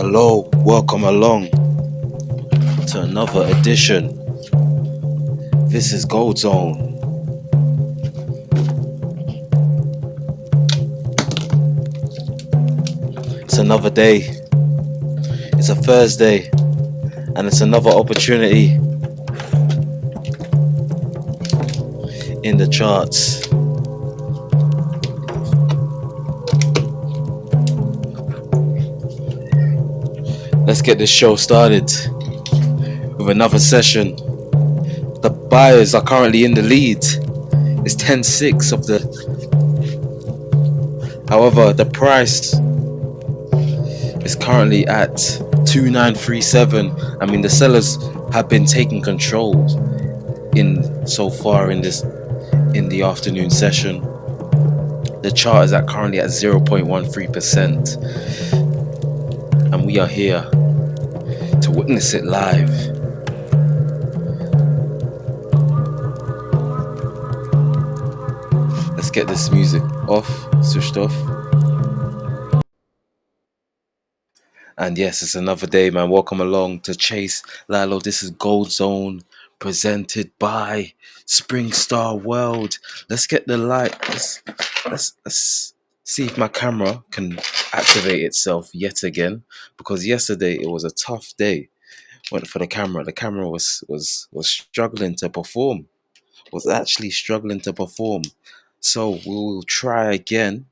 Hello, welcome along to another edition. This is Gold Zone. It's another day. It's a Thursday, and it's another opportunity in the charts. Let's get this show started with another session. The buyers are currently in the lead. It's 10-6 of the. However, the price is currently at 2937. I mean, the sellers have been taking control in so far in the afternoon session. The chart is currently at 0.13%, and we are here to witness it live. Let's get this music switched off. And yes, it's another day, man. Welcome along to Chase Lalo. This is Gold Zone, presented by Springstar World. Let's get the light. Let's see if my camera can activate itself yet again, because yesterday it was a tough day. Went for the camera. The camera was struggling to perform. Was actually struggling to perform. So we'll try again.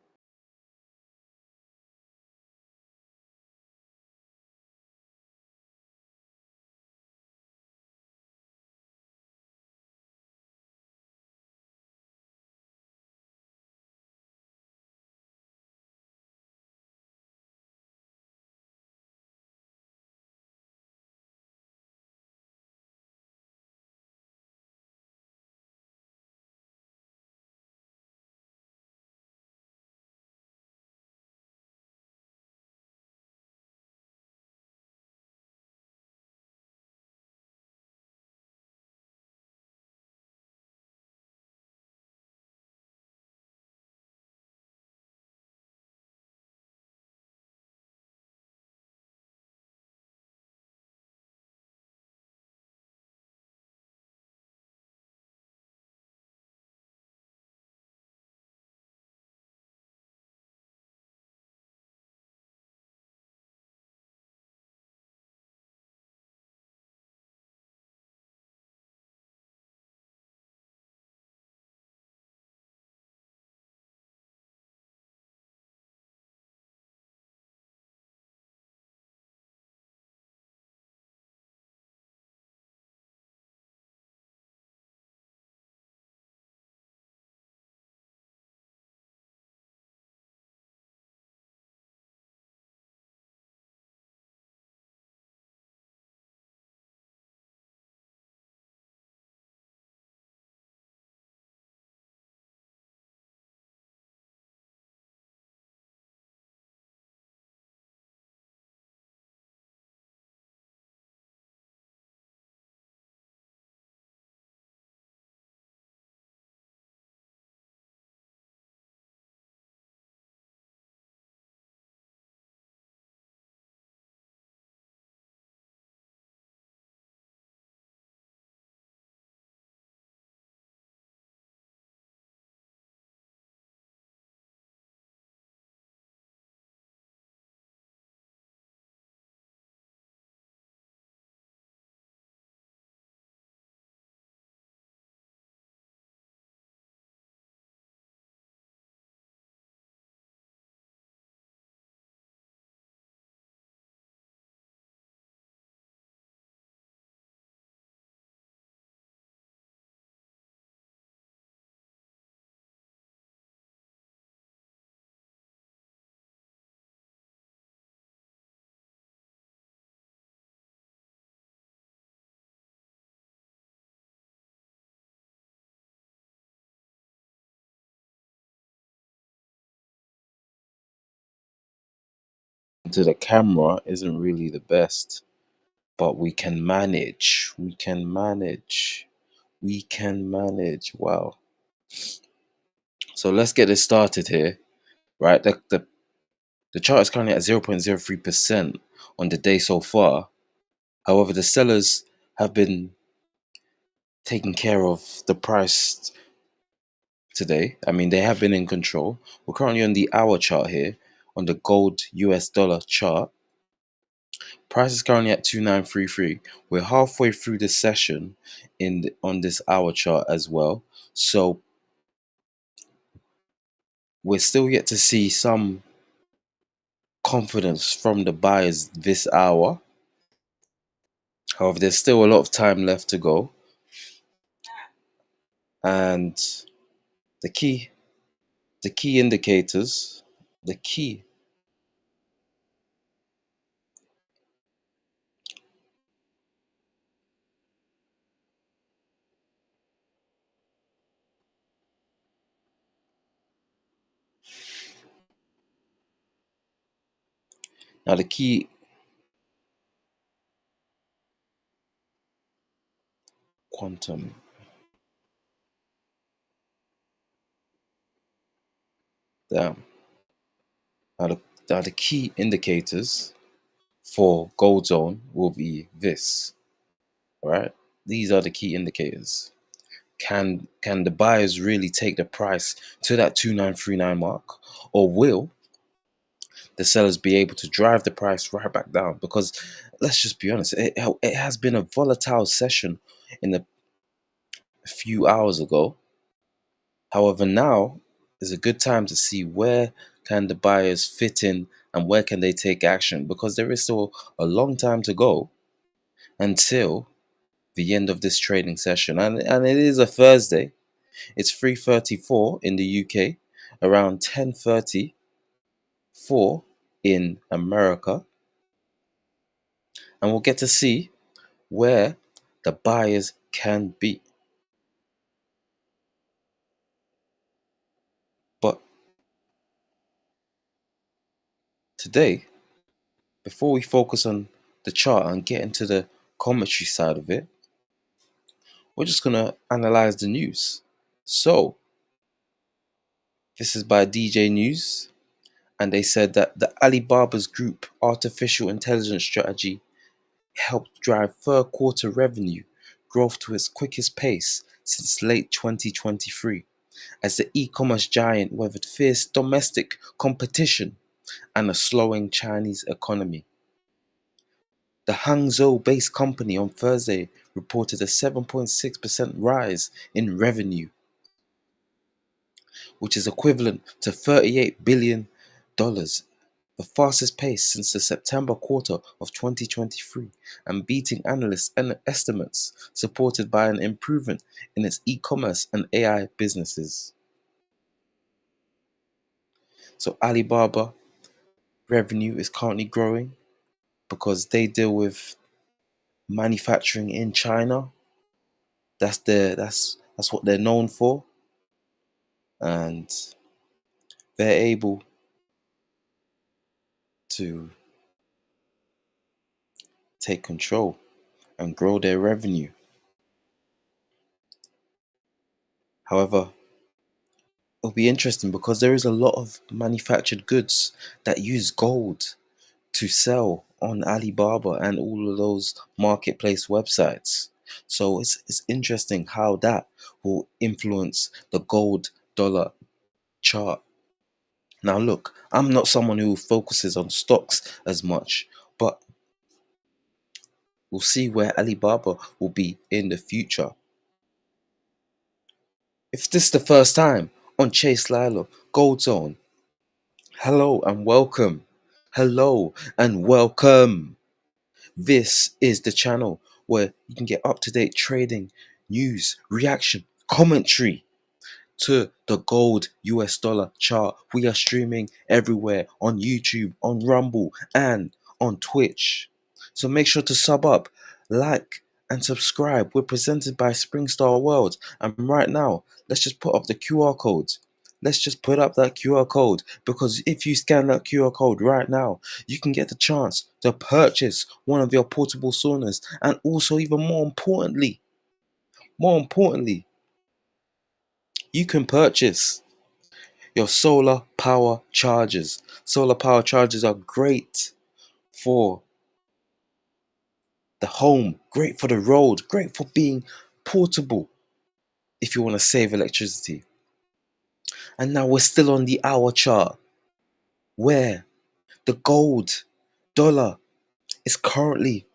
To the camera isn't really the best, but we can manage. We can manage. We can manage. Wow. So let's get this started here, right? The chart is currently at 0.03% on the day so far. However, the sellers have been taking care of the price today. I mean, they have been in control. We're currently on the hour chart here, on the gold US dollar chart. Price is currently at 2933. We're halfway through the session on this hour chart as well. So we're still yet to see some confidence from the buyers this hour. However, there's still a lot of time left to go. And the key indicators, the key now the key quantum. Damn. Now the key indicators for gold zone will be this. All right. These are the key indicators. Can the buyers really take the price to that 2939 mark, or will the sellers be able to drive the price right back down? Because let's just be honest, it has been a volatile session in a few hours ago. However, now is a good time to see where can the buyers fit in and where can they take action, because there is still a long time to go until the end of this trading session, and it is a Thursday. It's 3:34 in the UK, around 10:34 in America, and we'll get to see where the buyers can be. But today, before we focus on the chart and get into the commentary side of it, we're just gonna analyze the news. So, this is by DJ News, and they said that the Alibaba's group artificial intelligence strategy helped drive third quarter revenue growth to its quickest pace since late 2023, as the e-commerce giant weathered fierce domestic competition and a slowing Chinese economy. The Hangzhou-based company on Thursday reported a 7.6% rise in revenue, which is equivalent to $38 billion, the fastest pace since the September quarter of 2023, and beating analysts' estimates, supported by an improvement in its e-commerce and AI businesses. So Alibaba revenue is currently growing because they deal with manufacturing in China. That's what they're known for, and they're able to take control and grow their revenue. However, it'll be interesting because there is a lot of manufactured goods that use gold to sell on Alibaba and all of those marketplace websites. So it's interesting how that will influence the gold dollar chart. Now look, I'm not someone who focuses on stocks as much, but we'll see where Alibaba will be in the future. If this is the first time on Chase Lilo Gold Zone, hello and welcome. Hello and welcome. This is the channel where you can get up-to-date trading, news, reaction, commentary to the gold US dollar chart. We are streaming everywhere on YouTube, on Rumble, and on Twitch. So make sure to sub up, like, and subscribe. We're presented by Springstar World. And right now, let's just put up the QR code. Let's just put up that QR code, because if you scan that QR code right now, you can get the chance to purchase one of your portable saunas, and also even more importantly, you can purchase Your solar power chargers. Solar power chargers are great for the home, great for the road, great for being portable if you want to save electricity. And now we're still on the hour chart where the gold dollar is currently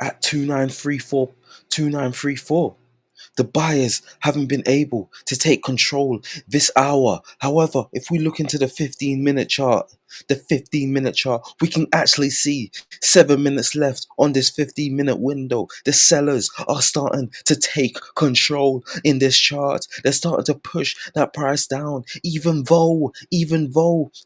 at 2934. The buyers haven't been able to take control this hour. However, if we look into the 15-minute chart, we can actually see 7 minutes left on this 15-minute window. The sellers are starting to take control in this chart. They're starting to push that price down, even though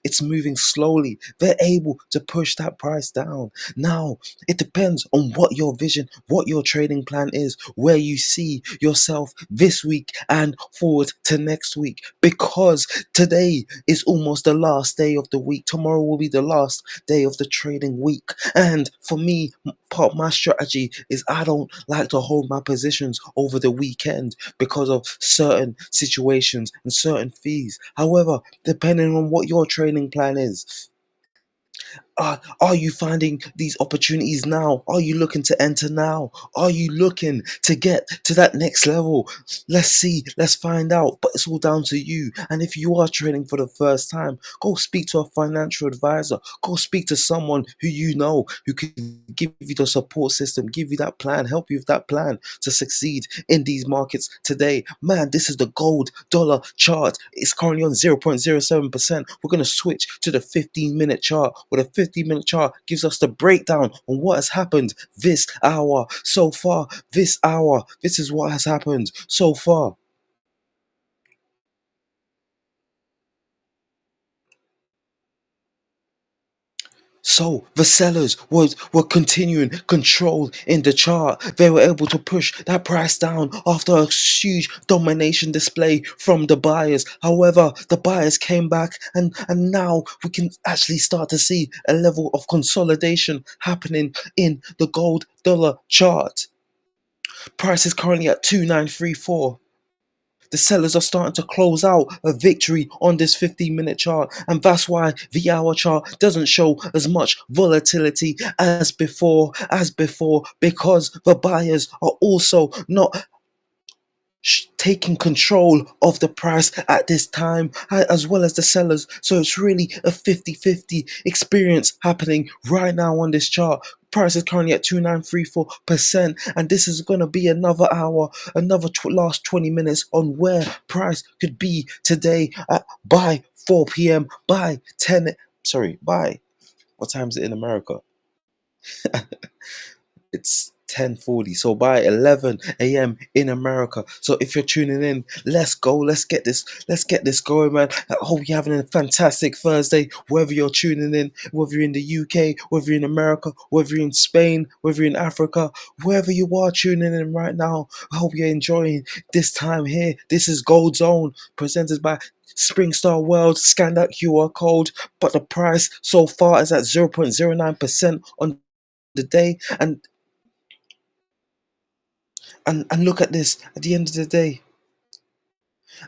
it's moving slowly. They're able to push that price down. Now, it depends on what your vision, what your trading plan is, where you see yourself this week and forward to next week. Because today is almost the last day of the week. Tomorrow will be the last day of the trading week. And for me, part of my strategy is I don't like to hold my positions over the weekend because of certain situations and certain fees. However, depending on what your trading plan is, are you finding these opportunities now? Are you looking to enter now? Are you looking to get to that next level? Let's see, let's find out. But it's all down to you. And if you are trading for the first time, go speak to a financial advisor. Go speak to someone who you know who can give you the support system, give you that plan, help you with that plan to succeed in these markets today. Man, this is the gold dollar chart. It's currently on 0.07%. We're going to switch to the 15-minute chart, where the 15-minute chart gives us the breakdown on what has happened this hour so far. This hour, this is what has happened so far. So the sellers were continuing control in the chart. They were able to push that price down after a huge domination display from the buyers. However, the buyers came back, and now we can actually start to see a level of consolidation happening in the gold dollar chart. Price is currently at 2934. The sellers are starting to close out a victory on this 15-minute chart, and that's why the hour chart doesn't show as much volatility as before, because the buyers are also not taking control of the price at this time, as well as the sellers. So it's really a 50-50 experience happening right now on this chart. Price is currently at 2934%, and this is going to be another hour, another last 20 minutes on where price could be today by 4 p.m. by 10. Sorry, by what time is it in America? It's 10:40, so by 11 a.m. in America. So if you're tuning in, let's go, let's get this going, man. I hope you're having a fantastic Thursday, whether you're tuning in, whether you're in the UK, whether you're in America, whether you're in Spain, whether you're in Africa, wherever you are tuning in right now. I hope you're enjoying this time here. This is Gold Zone, presented by Springstar World. Scan that QR code. But the price so far is at 0.09% on the day, and look at this at the end of the day.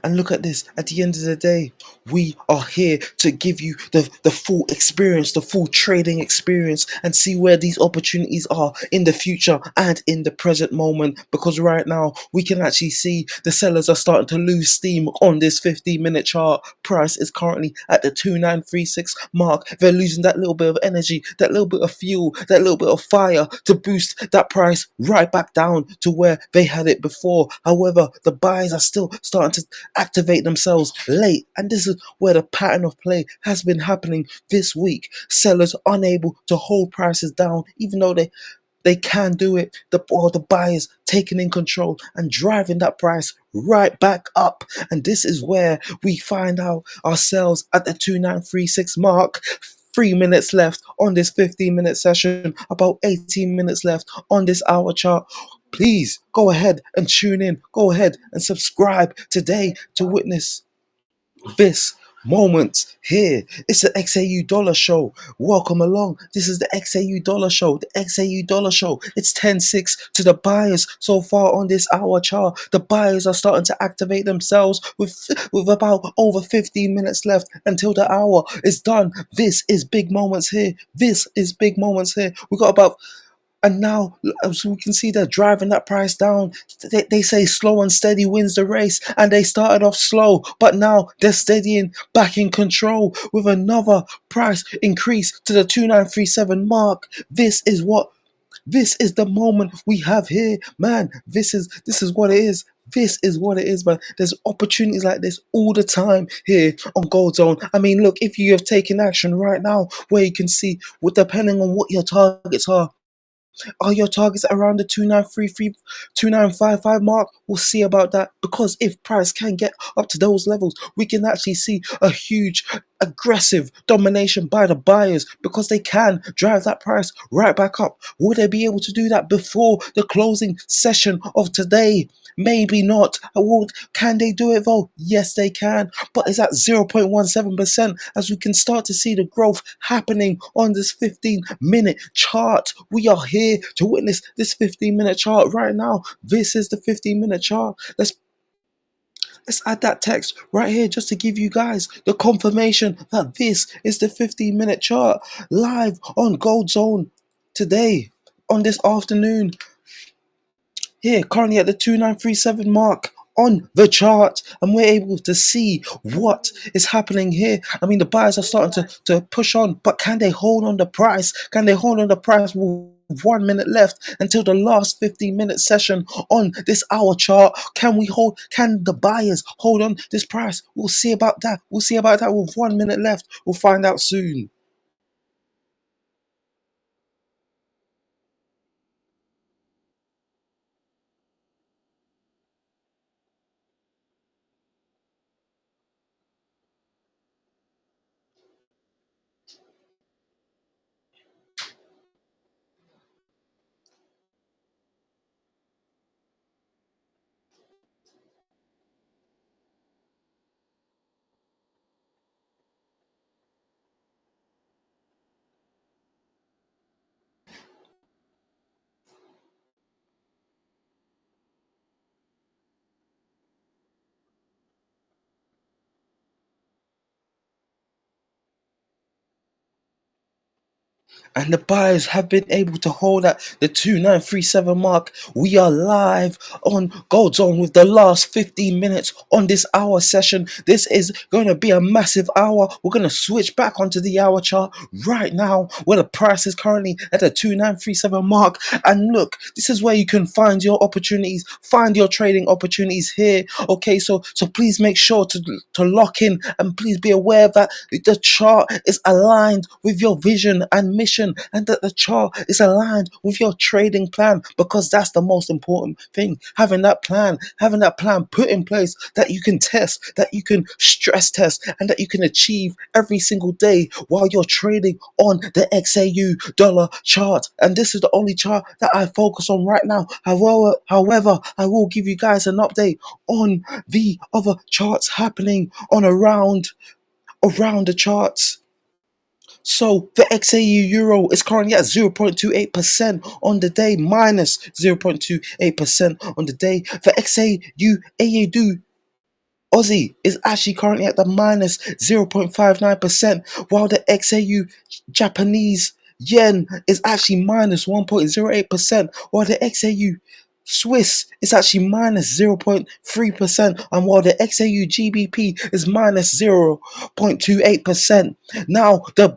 And look at this, at the end of the day, we are here to give you the full experience, the full trading experience, and see where these opportunities are in the future and in the present moment. Because right now, we can actually see the sellers are starting to lose steam on this 15-minute chart. Price is currently at the 2936 mark. They're losing that little bit of energy, that little bit of fuel, that little bit of fire to boost that price right back down to where they had it before. However, the buyers are still starting to activate themselves late, and this is where the pattern of play has been happening this week. Sellers unable to hold prices down, even though they can do it. The buyers taking in control and driving that price right back up. And this is where we find out ourselves at the 2936 mark. 3 minutes left on this 15-minute session, about 18 minutes left on this hour chart. Please go ahead and tune in. Go ahead and subscribe today to witness this moments here. It's the XAU Dollar Show. Welcome along. This is the XAU Dollar Show. The XAU Dollar Show. It's 10-6 to the buyers so far on this hour chart. The buyers are starting to activate themselves with about over 15 minutes left until the hour is done. This is big moments here. This is big moments here. We got about, and now, as we can see, they're driving that price down. They say slow and steady wins the race, and they started off slow, but now they're steadying back in control with another price increase to the 2937 mark. This is the moment we have here, man. This is what it is. This is what it is, man. There's opportunities like this all the time here on Gold Zone. I mean, look, if you have taken action right now, where you can see, well, depending on what your targets are your targets around the 2933, 2955 mark? We'll see about that, because if price can get up to those levels, we can actually see a huge aggressive domination by the buyers, because they can drive that price right back up. Will they be able to do that before the closing session of today? Maybe not. Can they do it though? Yes, they can. But it's at 0.17%, as we can start to see the growth happening on this 15-minute chart. We are here to witness this 15-minute chart right now. This is the 15-minute chart. Let's add that text right here just to give you guys the confirmation that this is the 15-minute chart live on Gold Zone today, on this afternoon. Here, currently at the 2937 mark on the chart, and we're able to see what is happening here. I mean, the buyers are starting to push on, but can they hold on the price? Can they hold on the price with 1 minute left until the last 15-minute session on this hour chart? Can the buyers hold on this price? We'll see about that. We'll see about that with 1 minute left. We'll find out soon. And the buyers have been able to hold at the 2937 mark. We are live on Gold Zone with the last 15 minutes on this hour session. This is going to be a massive hour. We're going to switch back onto the hour chart right now, where the price is currently at the 2937 mark. And look, this is where you can find your opportunities, find your trading opportunities here. Okay, so please make sure to lock in, and please be aware that the chart is aligned with your vision and mission, and that the chart is aligned with your trading plan, because that's the most important thing. Having that plan put in place that you can test, that you can stress test, and that you can achieve every single day while you're trading on the XAU dollar chart. And this is the only chart that I focus on right now. However, I will give you guys an update on the other charts happening on around the charts. So the XAU Euro is currently at 0.28% on the day, minus 0.28% on the day. The XAU AED Aussie is actually currently at the minus 0.59%, while the XAU Japanese Yen is actually minus 1.08%, while the XAU Swiss is actually minus 0.3%, and while the XAU GBP is minus 0.28%. Now, the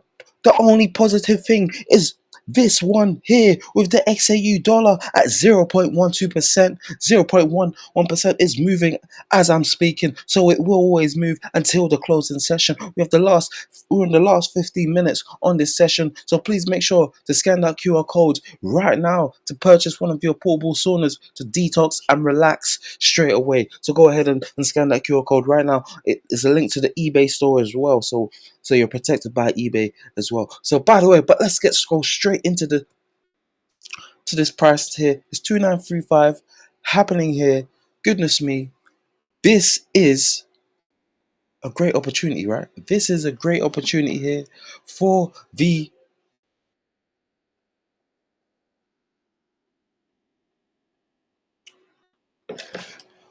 only positive thing is this one here with the XAU dollar at 0.12%. 0.11% is moving as I'm speaking, so it will always move until the closing session. We're in the last 15 minutes on this session, so please make sure to scan that QR code right now to purchase one of your portable saunas to detox and relax straight away. So go ahead and scan that QR code right now. It is a link to the eBay store as well, so you're protected by eBay as well. So by the way, but let's go straight into this price here. It's 2935 happening here. Goodness me, this is a great opportunity, right? This is a great opportunity here for the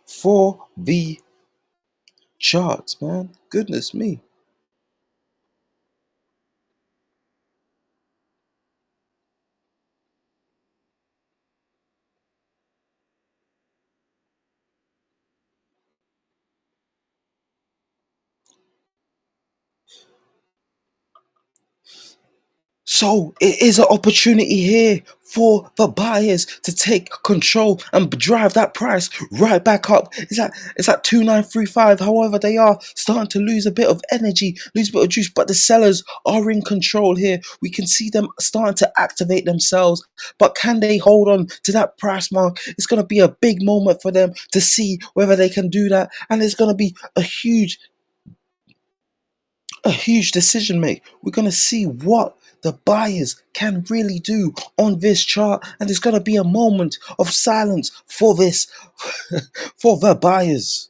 for the charts, man. Goodness me. So it is an opportunity here for the buyers to take control and drive that price right back up. It's at 2935. However, they are starting to lose a bit of energy, lose a bit of juice, but the sellers are in control here. We can see them starting to activate themselves. But can they hold on to that price mark? It's going to be a big moment for them to see whether they can do that. And it's going to be a huge decision make. We're going to see what the buyers can really do on this chart, and there's going to be a moment of silence for this for the buyers.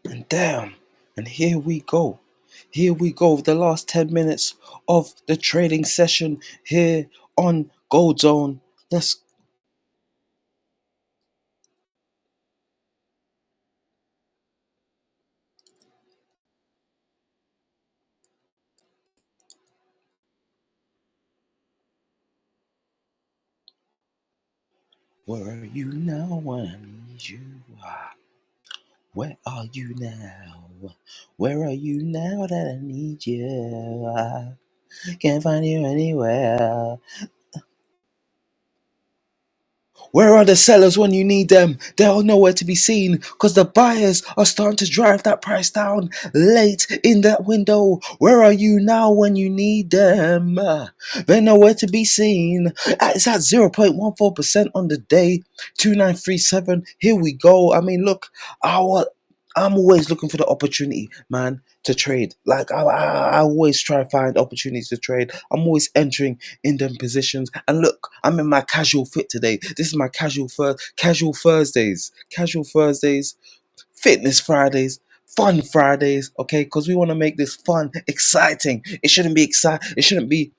And damn, and here we go. Here we go. The last 10 minutes of the trading session here on Gold Zone. Let's Where are you now when I need you? Where are you now? Where are you now that I need you? I can't find you anywhere. Where are the sellers when you need them? They are nowhere to be seen because the buyers are starting to drive that price down late in that window. Where are you now when you need them? They're nowhere to be seen. It's at 0.14% on the day, 2937. Here we go. I mean, look, our I'm always looking for the opportunity, man, to trade. Like I always try to find opportunities to trade. I'm always entering in them positions. And look, I'm in my casual fit today. This is my casual Thursdays, fitness Fridays, fun Fridays. Okay, because we want to make this fun, exciting. It shouldn't be exciting. It shouldn't be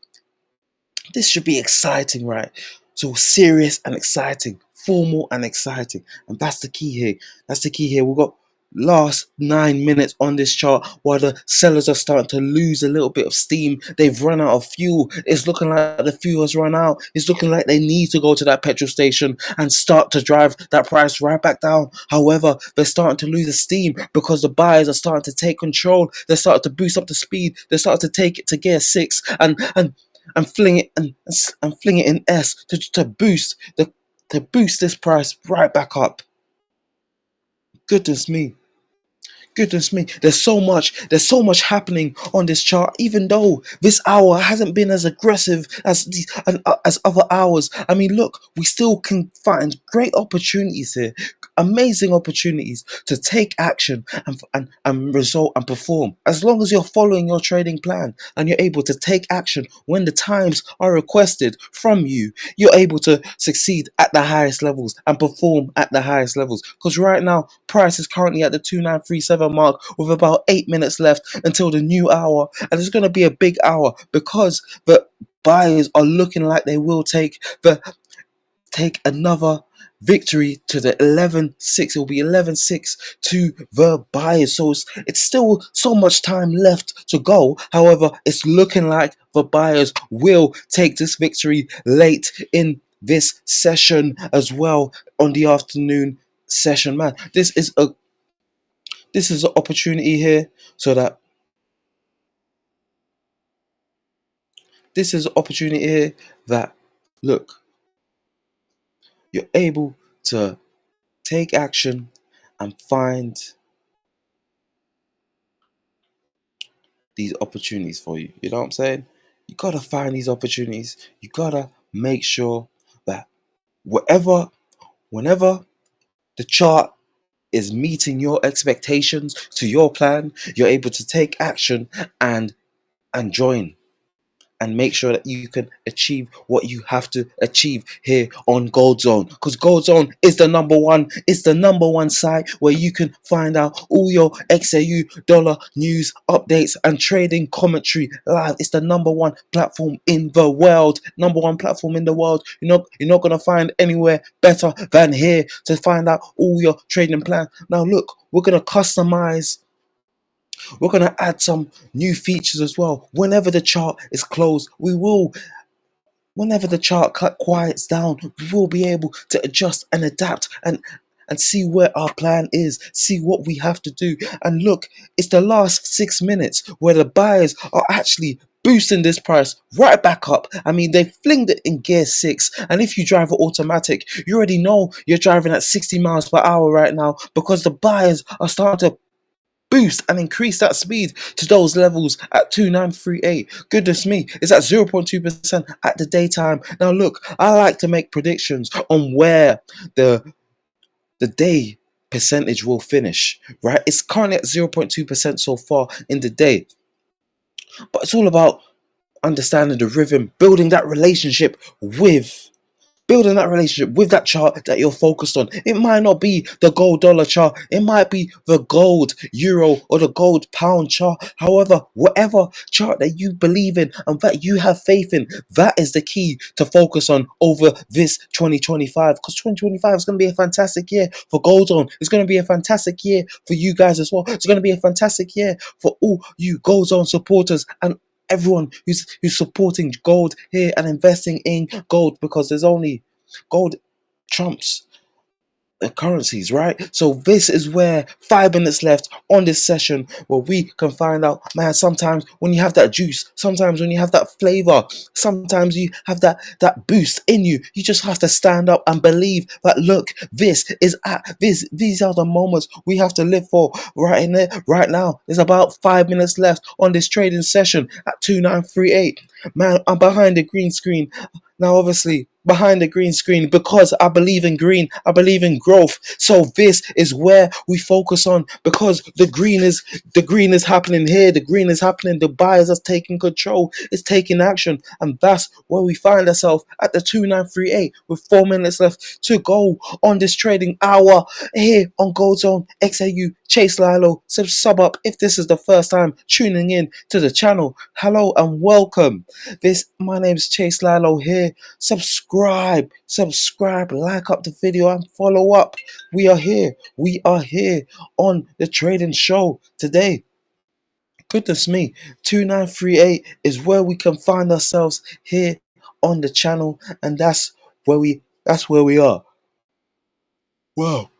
this should be exciting, right? So serious and exciting, formal and exciting. And that's the key here. That's the key here. We've got last 9 minutes on this chart while the sellers are starting to lose a little bit of steam. They've run out of fuel. It's looking like the fuel has run out. It's looking like they need to go to that petrol station and start to drive that price right back down. However, they're starting to lose the steam because the buyers are starting to take control. They're starting to boost up the speed. They're starting to take it to gear 6 and fling it in S to boost this price right back up. Goodness me. Goodness me, there's so much happening on this chart. Even though this hour hasn't been as aggressive as other hours, I mean, look, we still can find great opportunities here, amazing opportunities to take action and result and perform. As long as you're following your trading plan and you're able to take action when the times are requested from you, you're able to succeed at the highest levels and perform at the highest levels. Because right now, price is currently at the 2937 mark with about 8 minutes left until the new hour. And it's going to be a big hour because the buyers are looking like they will take another victory to the 11-6. It will be 11-6 to the buyers. So it's still so much time left to go. However, it's looking like the buyers will take this victory late in this session as well, on the afternoon session. Man, this is an opportunity here, so that this is an opportunity here that, look, you're able to take action and find these opportunities for you. You know what I'm saying? You gotta find these opportunities. You gotta make sure that whenever the chart is meeting your expectations to your plan, you're able to take action and join, and make sure that you can achieve what you have to achieve here on Gold Zone. Because Gold Zone is the number one, it's the number one site where you can find out all your XAU dollar news, updates, and trading commentary live. It's the number one platform in the world. Number one platform in the world. You're not gonna find anywhere better than here to find out all your trading plans. Now look, we're going to add some new features as well. Whenever the chart is closed, whenever the chart quiets down, we will be able to adjust and adapt and see where our plan is, see what we have to do. And look, it's the last 6 minutes where the buyers are actually boosting this price right back up. I mean, they flinged it in gear 6, and if you drive it automatic, you already know you're driving at 60 miles per hour right now, because the buyers are starting to boost and increase that speed to those levels at 2938. Goodness me, it's at 0.2% at the daytime. Now look, I like to make predictions on where the day percentage will finish, right? It's currently at 0.2% so far in the day, but it's all about understanding the rhythm, building that relationship with that chart that you're focused on. It might not be the gold dollar chart, it might be the gold euro or the gold pound chart. However, whatever chart that you believe in and that you have faith in, that is the key to focus on over this 2025. Because 2025 is going to be a fantastic year for Gold Zone. It's going to be a fantastic year for you guys as well. It's going to be a fantastic year for all you Gold Zone supporters and everyone who's supporting gold here and investing in gold, because there's only gold trumps the currencies, right? So this is where 5 minutes left on this session, where we can find out, man, sometimes when you have that juice, sometimes when you have that flavor, sometimes you have that boost in you, you just have to stand up and believe that, look, these are the moments we have to live for right in there, right now. There's about 5 minutes left on this trading session at 2938. Man, I'm behind the green screen. Now, obviously, behind the green screen, because I believe in green, I believe in growth. So this is where we focus on, because the green is happening here. The green is happening. The buyers are taking control. It's taking action, and that's where we find ourselves at the 2938 with 4 minutes left to go on this trading hour here on Gold Zone XAU. Chase Lilo, sub up if this is the first time tuning in to the channel. Hello and welcome. My name's Chase Lilo here. Subscribe, like up the video and follow up. We are here on the trading show today. Goodness me, 2938 is where we can find ourselves here on the channel, and that's where we are. Wow.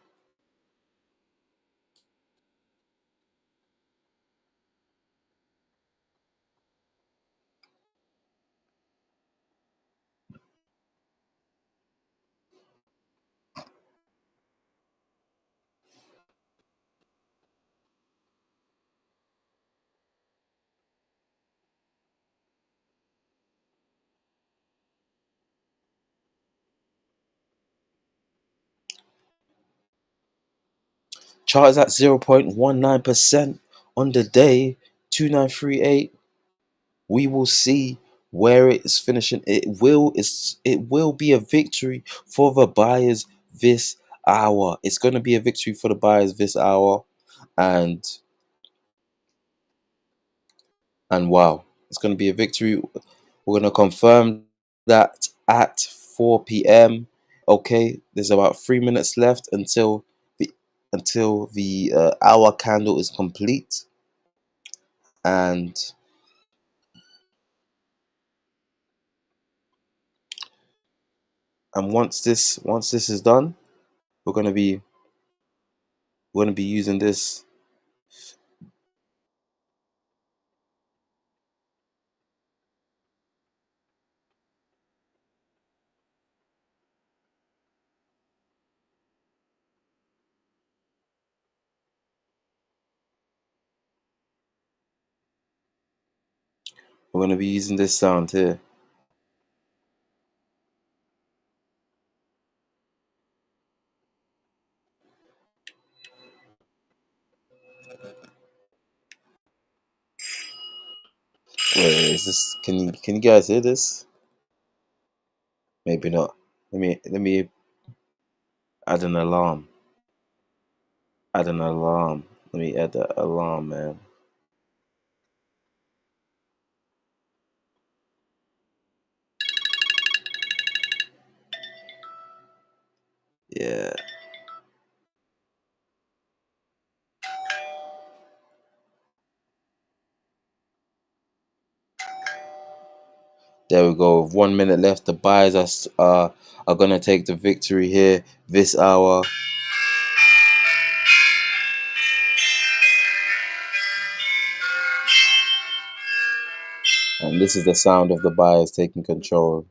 Chart is at 0.19% on the day, 2938. We will see where it is finishing. It will be a victory for the buyers this hour. It's going to be a victory for the buyers this hour, and wow, it's going to be a victory. We're going to confirm that at 4 p.m. Okay, there's about 3 minutes left the hour candle is complete, and once this is done, we're gonna be using this. We're gonna be using this sound here. Wait, is this? Can you guys hear this? Maybe not. Let me add an alarm. Add an alarm. Let me add that alarm, man. Yeah. There we go. With 1 minute left, the buyers are gonna take the victory here this hour. And this is the sound of the buyers taking control.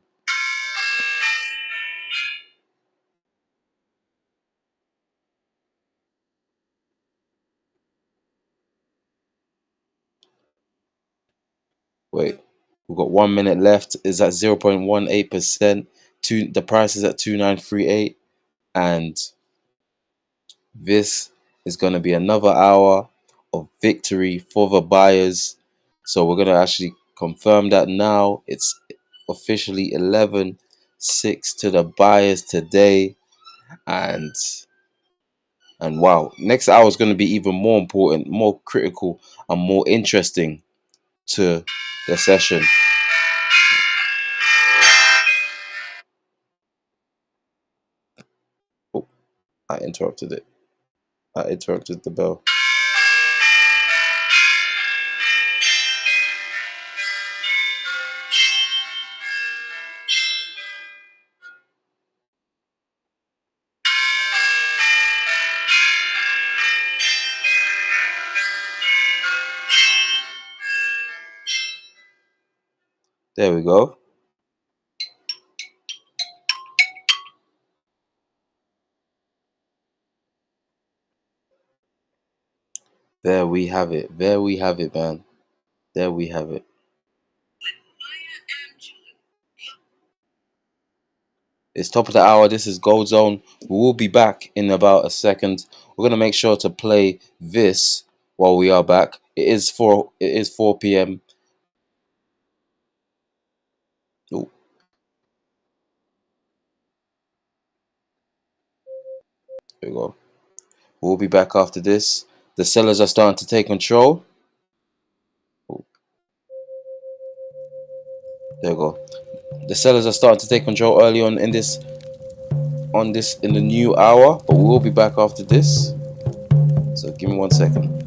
Wait, we've got 1 minute left. Is at 0.18%. The price is at 2938, and this is gonna be another hour of victory for the buyers. So we're gonna actually confirm that now. It's officially 11-6 to the buyers today, and wow, next hour is going to be even more important, more critical, and more interesting to the session. Oh, I interrupted it. I interrupted the bell. There we go. There we have it. There we have it, man. There we have it. It's top of the hour. This is Gold Zone. We will be back in about a second. We're gonna make sure to play this while we are back. It is 4 p.m. Oh, there we go. We'll be back after this. The sellers are starting to take control. Oh, there we go. The sellers are starting to take control early on in the new hour, but we will be back after this. So give me 1 second.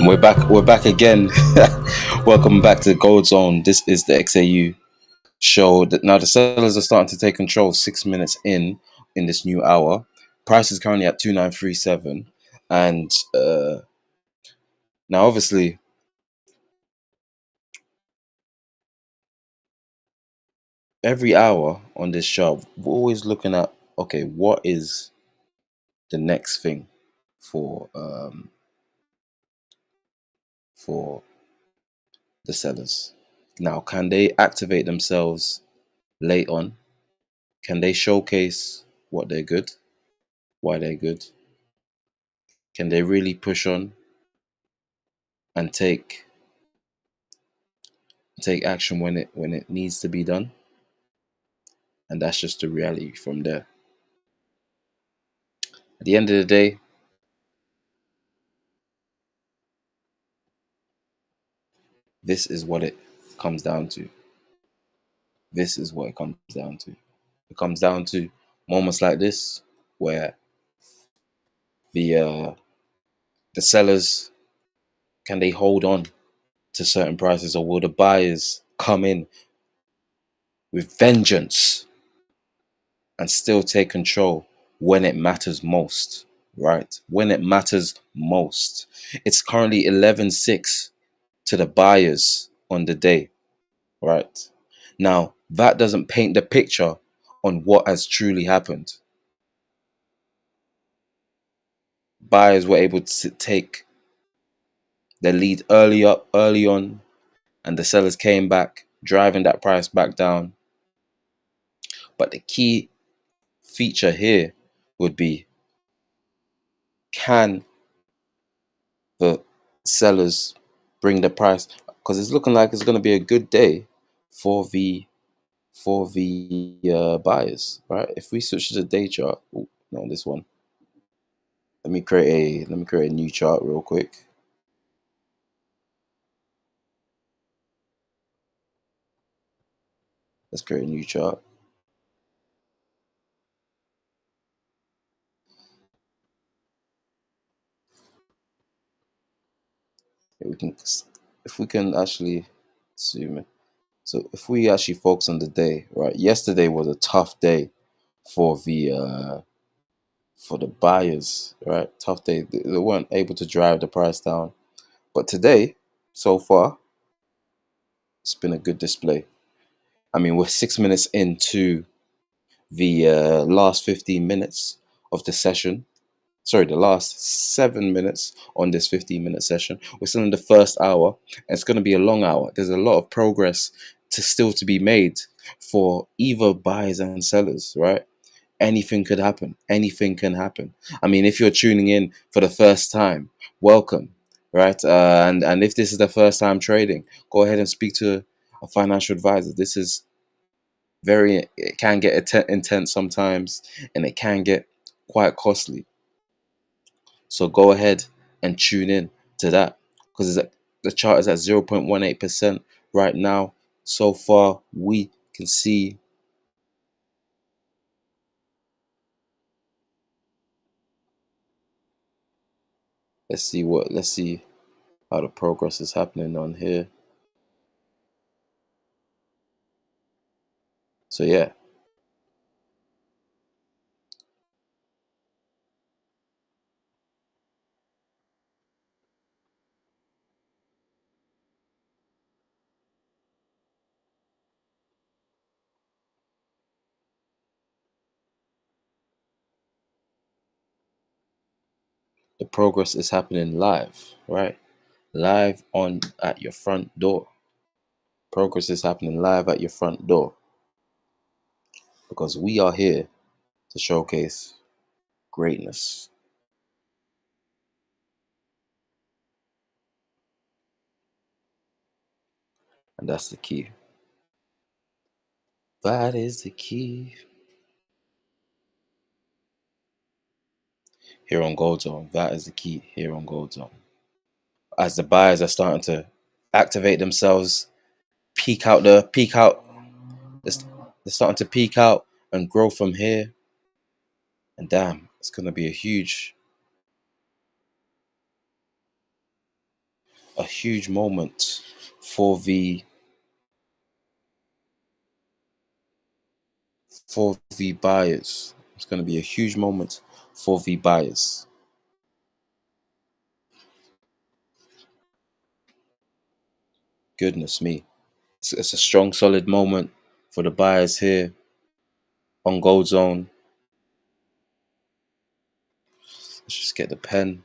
We're back. We're back again. Welcome back to Gold Zone. This is the XAU show. That now the sellers are starting to take control. 6 minutes in this new hour. Price is currently at 2937, and now obviously every hour on this show, we're always looking at, okay, what is the next thing for for the sellers? Now, can they activate themselves late on? Can they showcase what they're good, why they're good? Can they really push on and take action when it needs to be done? And that's just the reality from there. At the end of the day, this is what it comes down to. This is what it comes down to. It comes down to moments like this where the uh, the sellers, can they hold on to certain prices, or will the buyers come in with vengeance and still take control when it matters most, right? When it matters most. It's currently 11.6 to the buyers on the day, right? Now, that doesn't paint the picture on what has truly happened. Buyers were able to take the lead early on, and the sellers came back, driving that price back down. But the key feature here would be, can the sellers bring the price? Because it's looking like it's going to be a good day for the buyers, right? If we switch to the day chart, no, this one. Let me create a new chart real quick. Let's create a new chart. Yeah, if we can actually zoom in. So if we actually focus on the day, right? Yesterday was a tough day for the buyers, right? Tough day. They weren't able to drive the price down. But today, so far, it's been a good display. I mean, we're 6 minutes into the last 15 minutes of the session. Sorry, the last 7 minutes on this 15-minute session. We're still in the first hour, and it's going to be a long hour. There's a lot of progress to be made for either buyers and sellers, right? Anything could happen. Anything can happen. I mean, if you're tuning in for the first time, welcome, right? And if this is the first time trading, go ahead and speak to a financial advisor. This is it can get intense sometimes, and it can get quite costly. So go ahead and tune in to that, because the chart is at 0.18% right now. So far, we can see. Let's see how the progress is happening on here. So yeah, the progress is happening live, right? Live on at your front door. Progress is happening live at your front door, because we are here to showcase greatness. And that's the key. That is the key. Here on Gold Zone. That is the key here on Gold Zone. As the buyers are starting to activate themselves, peak out, they're starting to peak out and grow from here. And damn, it's gonna be a huge a huge moment for the buyers. It's going to be a huge moment for the buyers. Goodness me. It's a strong, solid moment for the buyers here on Gold Zone. Let's just get the pen.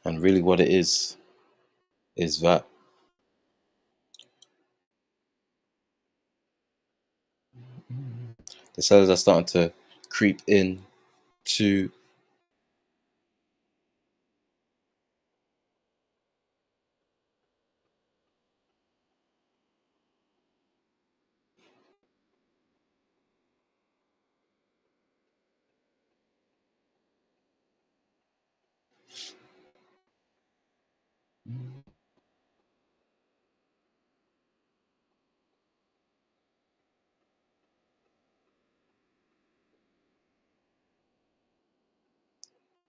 And really, what it is that the sellers are starting to creep in to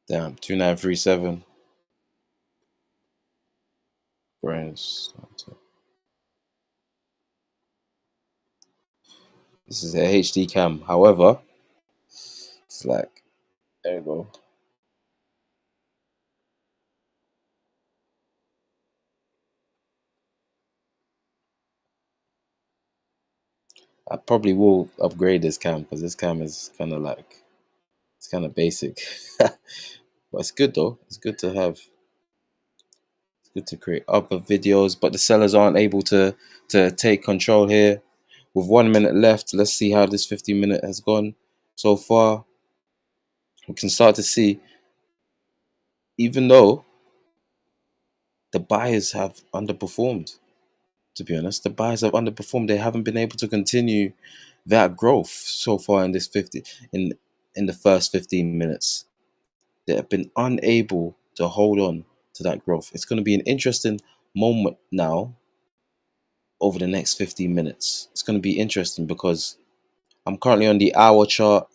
damn 2937. Brands. This is a HD cam. However, it's like, there you go. I probably will upgrade this cam because this cam is kind of like, it's kind of basic. But it's good though. It's good to have. It's good to create other videos, but the sellers aren't able to take control here. With 1 minute left, let's see how this 15-minute has gone so far. We can start to see, even though the buyers have underperformed, to be honest, the buyers have underperformed. They haven't been able to continue that growth so far in this 50 in the first 15 minutes. They have been unable to hold on to that growth. It's going to be an interesting moment now over the next 15 minutes. It's going to be interesting because I'm currently on the hour chart.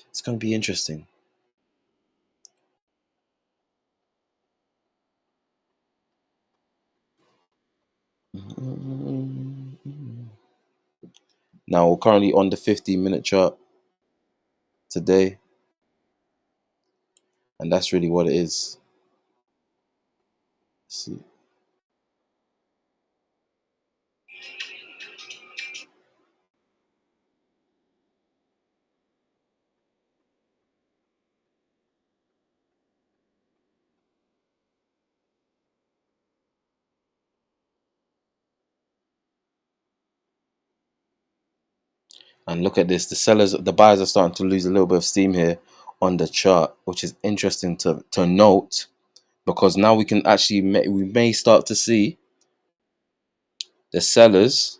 It's going to be interesting. Now we're currently on the 15-minute chart today, and that's really what it is. Let's see. And look at this. The buyers are starting to lose a little bit of steam here on the chart, which is interesting to note, because now we can actually we may start to see the sellers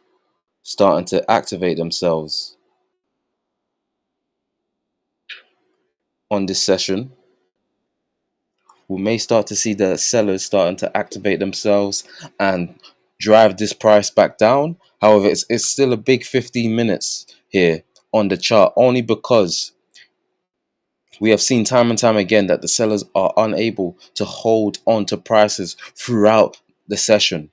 starting to activate themselves on this session. We may start to see the sellers starting to activate themselves and drive this price back down. However, it's still a big 15 minutes here on the chart, only because we have seen time and time again that the sellers are unable to hold on to prices throughout the session.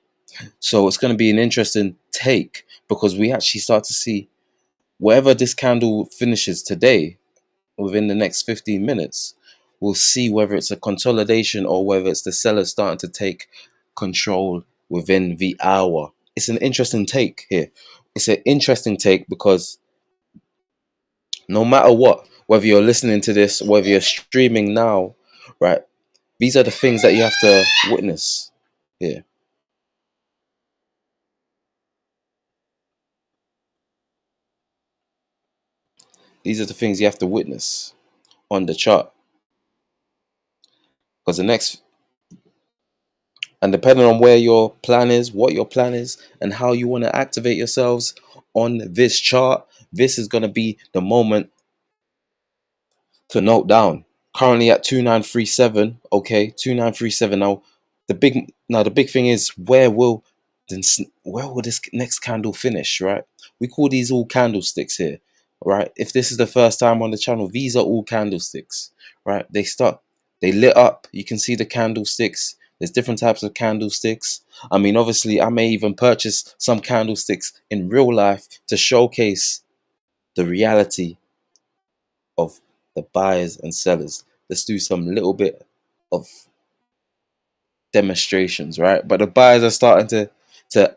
So it's going to be an interesting take, because we actually start to see wherever this candle finishes today within the next 15 minutes, we'll see whether it's a consolidation or whether it's the sellers starting to take control within the hour. it's an interesting take here. It's an interesting take because no matter what, whether you're listening to this, whether you're streaming now, right? These are the things that you have to witness here. These are the things you have to witness on the chart. Because the next, and depending on where your plan is, what your plan is, and how you want to activate yourselves on this chart, this is going to be the moment to note down. Currently at 2937, okay, 2937. Now the big thing is, where will this next candle finish, right? We call these all candlesticks here, right? If this is the first time on the channel, these are all candlesticks, right? They lit up. You can see the candlesticks. There's different types of candlesticks. I mean, obviously, I may even purchase some candlesticks in real life to showcase the reality of the buyers and sellers. Let's do some little bit of demonstrations, right? But the buyers are starting to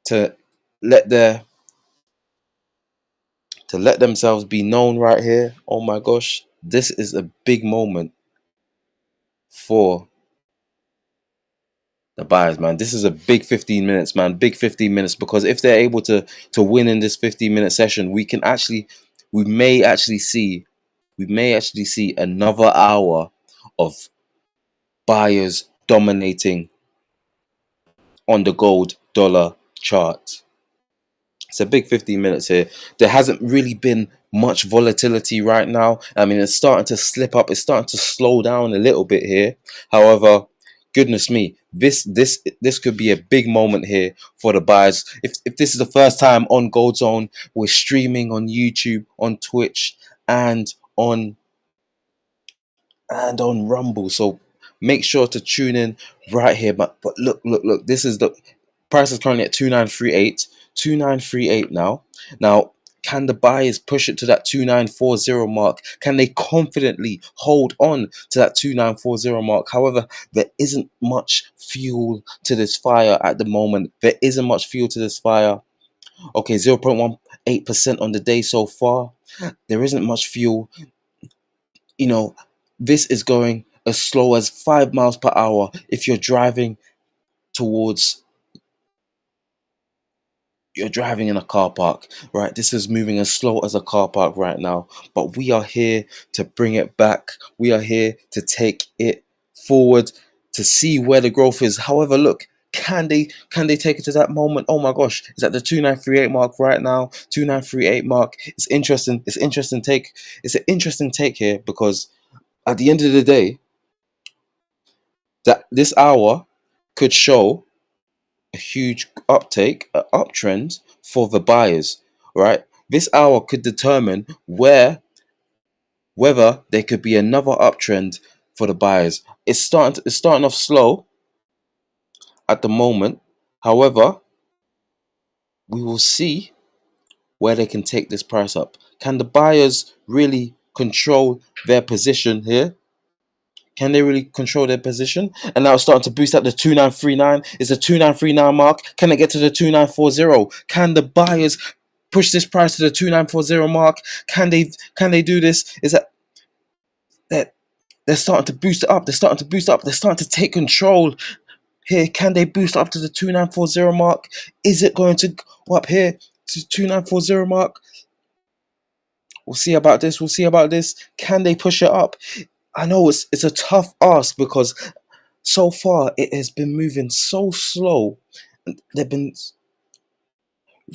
to let their to let themselves be known right here. Oh my gosh, this is a big moment for the buyers, man. This is a big 15 minutes, man. Big 15 minutes, because if they're able to win in this 15-minute session, we may actually see another hour of buyers dominating on the gold dollar chart. It's a big 15 minutes here. There hasn't really been much volatility right now. I mean, it's starting to slip up. It's starting to slow down a little bit here. However, goodness me, this could be a big moment here for the buyers. If this is the first time on Gold Zone, we're streaming on YouTube, on Twitch, and on Rumble. So make sure to tune in right here. But look. This is the price is currently at 2938. 2938 now. Now, can the buyers push it to that 2940 mark? Can they confidently hold on to that 2940 mark? However, there isn't much fuel to this fire at the moment. There isn't much fuel to this fire. Okay, 0.18% on the day so far. There isn't much fuel. You know, this is going as slow as 5 miles per hour if towards you're driving in a car park, right? This is moving as slow as a car park right now, but we are here to bring it back. We are here to take it forward, to see where the growth is. However, look, can they take it to that moment? Oh my gosh, it's at the 2938 mark right now. 2938 mark. It's interesting. It's an interesting take here, because at the end of the day, that this hour could show a huge uptrend for the buyers, right? This hour could determine whether there could be another uptrend for the buyers. It's starting off slow at the moment. However, we will see where they can take this price up. Can the buyers really control their position here? Can they really control their position? And now it's starting to boost at the 2939. It's the 2939 mark. Can it get to the 2940? Can the buyers push this price to the 2940 mark? Can they do this? Is that they're starting to boost it up? They're starting to boost up. They're starting to take control here. Can they boost up to the 2940 mark? Is it going to go up here to 2940 mark? We'll see about this. We'll see about this. Can they push it up? I know it's a tough ask, because so far it has been moving so slow. They've been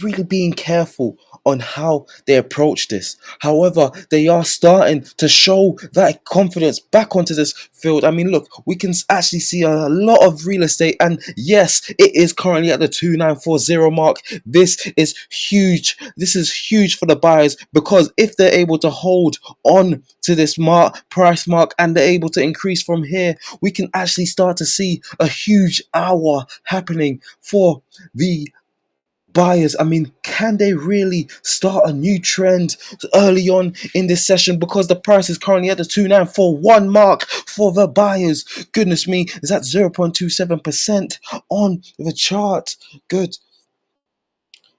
really being careful on how they approach this. However, they are starting to show that confidence back onto this field. I mean, look, we can actually see a lot of real estate, and yes, it is currently at the 2940 mark. This is huge. This is huge for the buyers, because if they're able to hold on to this price mark, and they're able to increase from here, we can actually start to see a huge hour happening for the buyers. I mean, can they really start a new trend early on in this session? Because the price is currently at the 2941 mark for the buyers. Goodness me, is that 0.27% on the chart? Good.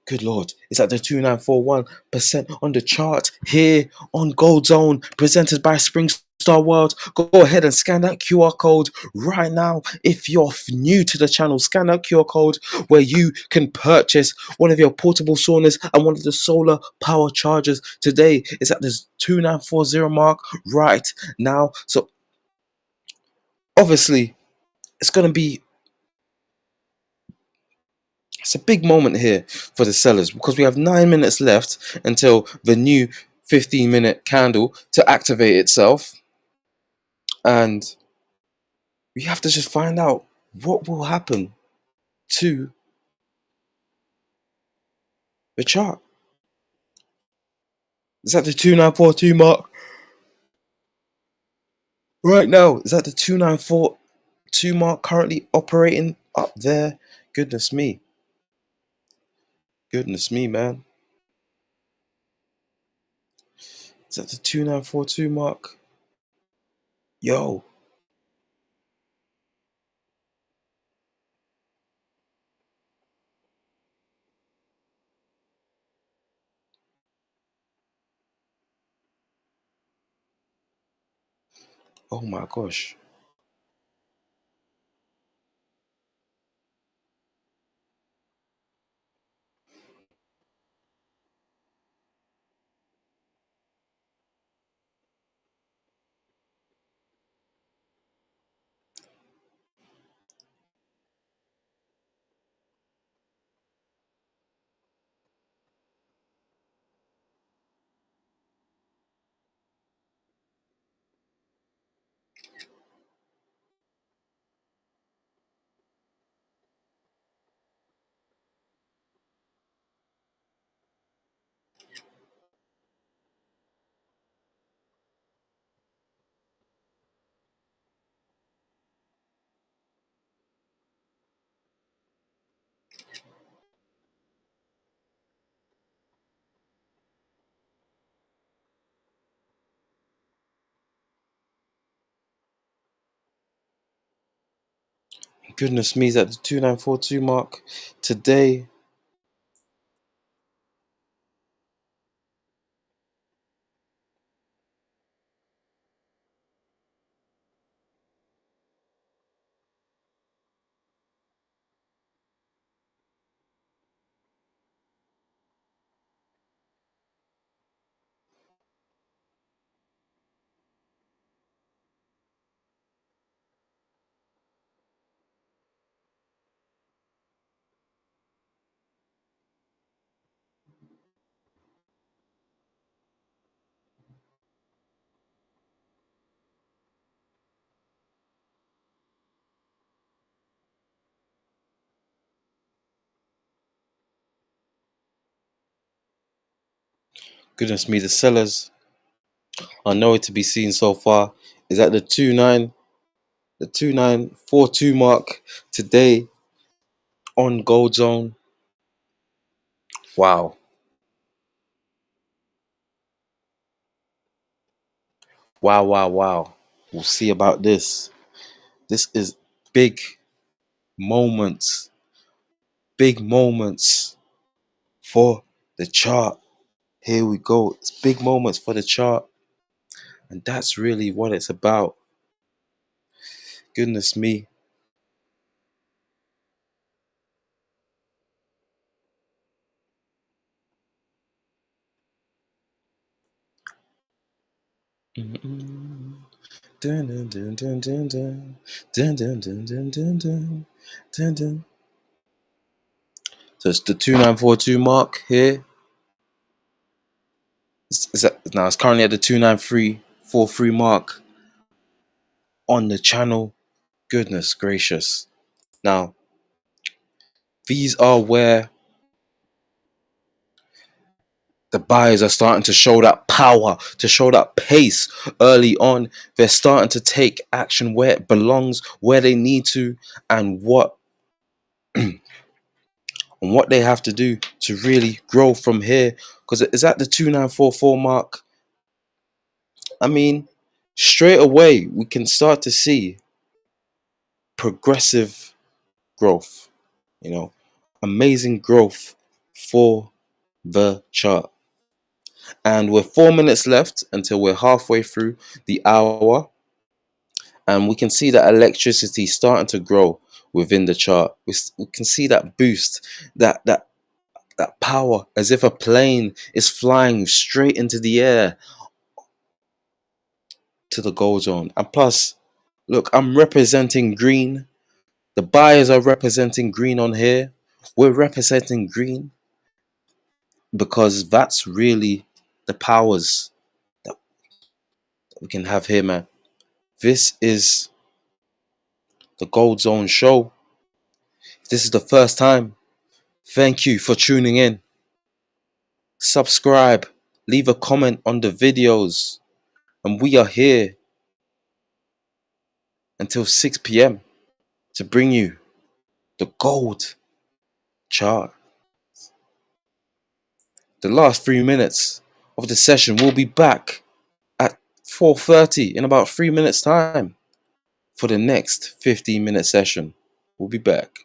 Good Lord, it's at the 2941% on the chart here on Gold Zone, presented by Springstar World. Go ahead and scan that QR code right now. If you're new to the channel, scan that QR code where you can purchase one of your portable saunas and one of the solar power chargers. Today is at the 2940 mark right now. So obviously, it's going to be it's a big moment here for the sellers because we have 9 minutes left until the new 15-minute candle to activate itself, and we have to just find out what will happen to the chart. Is that the 2942 mark right now? Is that the 2942 mark currently operating up there? Goodness me. Goodness me, man. Is that the 2942 mark? Yo. Oh my gosh. Goodness me, is at the 2942 mark today. Goodness me, the sellers are nowhere to be seen so far. Is at the 2942 mark today on Gold Zone. Wow. Wow, wow, wow. We'll see about this. This is big moments. Big moments for the chart. Here we go. It's big moments for the chart. And that's really what it's about. Goodness me. Dun, dun, dun, dun, dun, dun. Dun, dun, dun, dun, dun, dun. Dun, dun. So it's the 2942 mark here. Now it's currently at the 29343 mark on the channel. Goodness gracious. Now, these are where the buyers are starting to show that power, to show that pace early on. They're starting to take action where it belongs, where they need to, and what and what they have to do to really grow from here. Because it's at the 2944 mark. I mean, straight away we can start to see progressive growth, amazing growth for the chart. And we're 4 minutes left until we're halfway through the hour. And we can see that electricity starting to grow within the chart. We can see that boost, that power, as if a plane is flying straight into the air to the gold zone. And plus, look, I'm representing green. The buyers are representing green on here. We're representing green because that's really the powers that we can have here, man. This is the Gold Zone show. If this is the first time, thank you for tuning in. Subscribe, leave a comment on the videos, and we are here until 6 p.m. to bring you the gold chart. The last 3 minutes of the session will be back at 4:30 in about 3 minutes time for the next 15-minute session. We'll be back.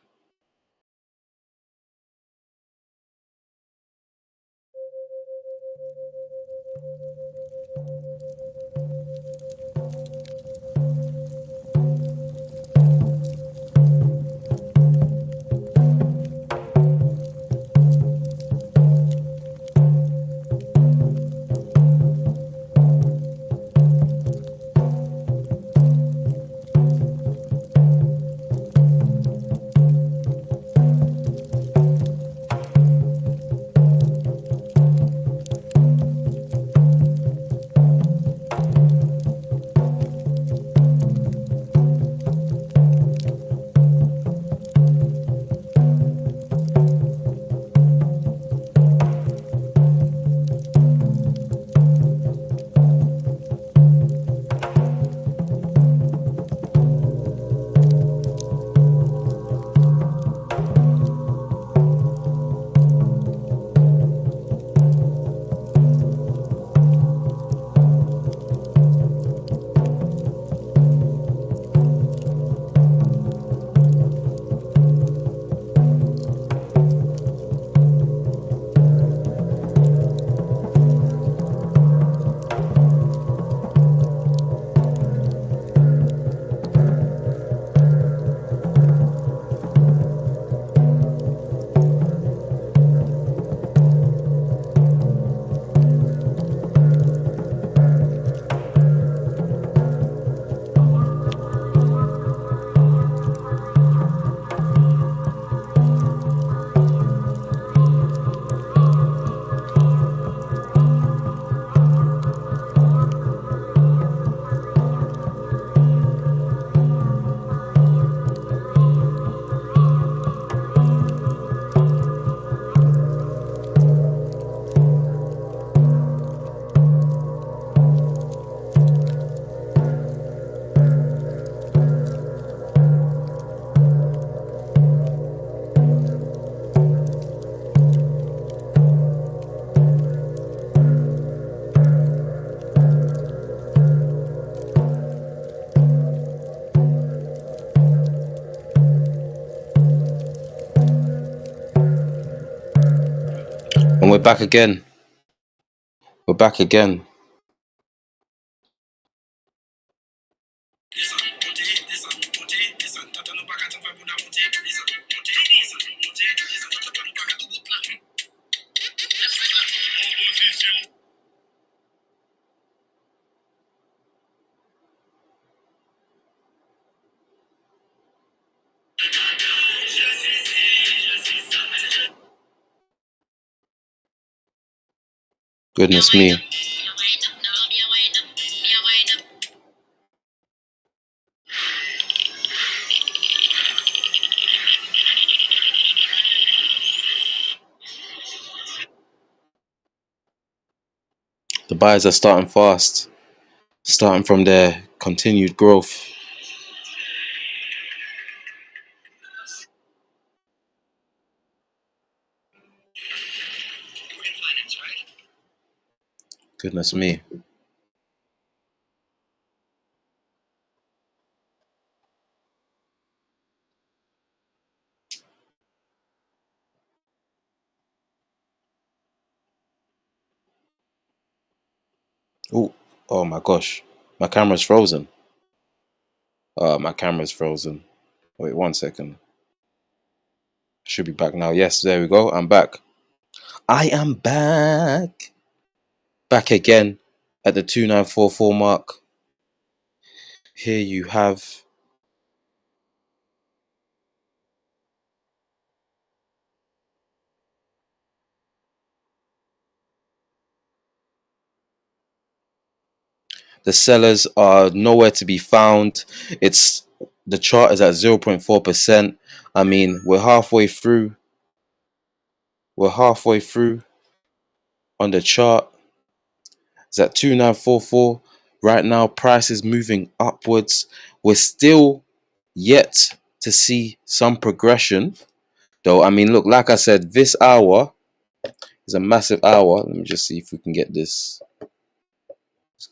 And we're back again. We're back again. Goodness me. The buyers are starting fast, starting from their continued growth. Goodness me. Oh, oh my gosh. My camera's frozen. My camera's frozen. Wait 1 second. Should be back now. Yes, there we go. I'm back. I am back. Back again at the 2944 mark. Here you have the sellers are nowhere to be found. It's the chart is at 0.4%. I mean, we're halfway through. We're halfway through on the chart. It's at 2944. Right now, price is moving upwards. We're still yet to see some progression. Though, I mean, look, like I said, this hour is a massive hour. Let me just see if we can get this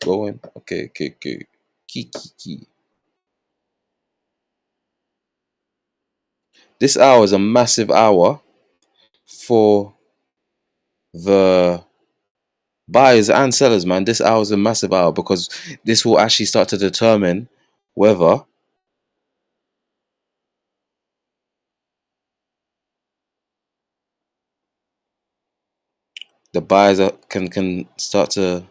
going. Okay, okay, okay. Key. This hour is a massive hour for the buyers and sellers, man. This hour is a massive hour because this will actually start to determine whether the buyers can start to.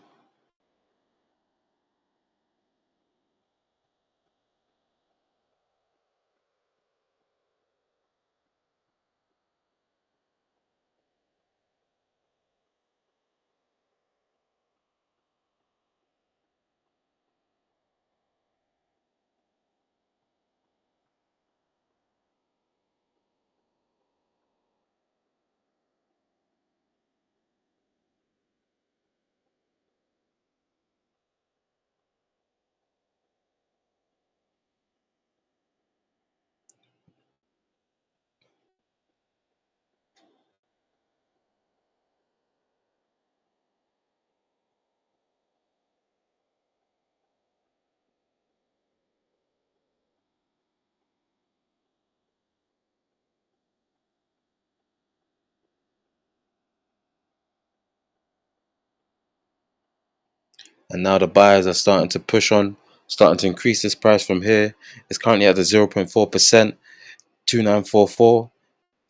And now the buyers are starting to push on, starting to increase this price from here. It's currently at the 0.4%, 2944.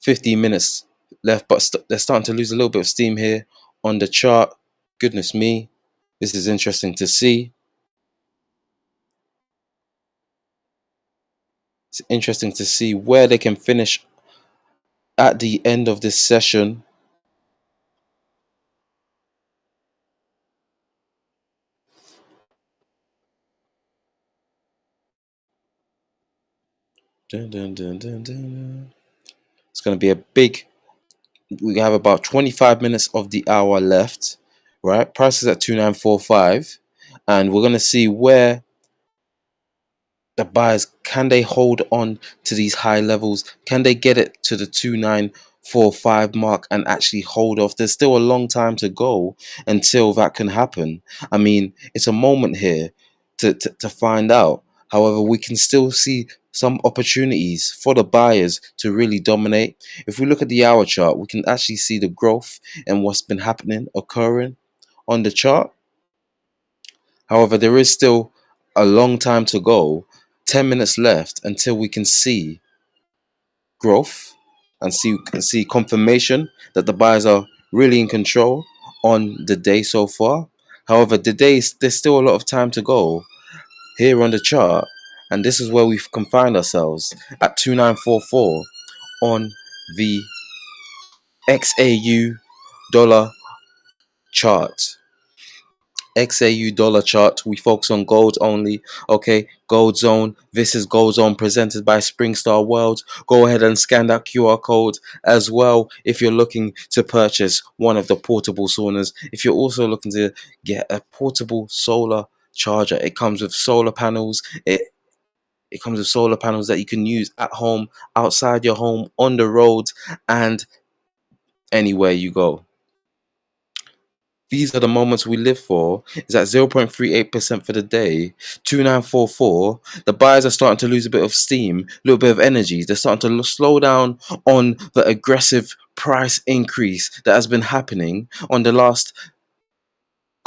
15 minutes left, but they're starting to lose a little bit of steam here on the chart. Goodness me, this is interesting to see. It's interesting to see where they can finish at the end of this session. Dun, dun, dun, dun, dun. It's going to be a big. We have about 25 minutes of the hour left, right? Price is at 2945, and we're going to see where the buyers, can they hold on to these high levels? Can they get it to the 2945 mark and actually hold off? There's still a long time to go until that can happen. I mean, it's a moment here to find out. However, we can still see some opportunities for the buyers to really dominate. If we look at the hour chart, we can actually see the growth and what's been happening, occurring on the chart. However, there is still a long time to go, 10 minutes left until we can see growth and see confirmation that the buyers are really in control on the day so far. However, there's still a lot of time to go here on the chart, and this is where we've confined ourselves at 2944 on the XAU dollar chart. XAU dollar chart. We focus on gold only. Okay, gold zone. This is gold zone presented by Springstar World. Go ahead and scan that QR code as well if you're looking to purchase one of the portable saunas. If you're also looking to get a portable solar charger, it comes with solar panels. It comes with solar panels that you can use at home, outside your home, on the road, and anywhere you go. These are the moments we live for. It's at 0.38% for the day. 2944. The buyers are starting to lose a bit of steam, a little bit of energy. They're starting to slow down on the aggressive price increase that has been happening on the last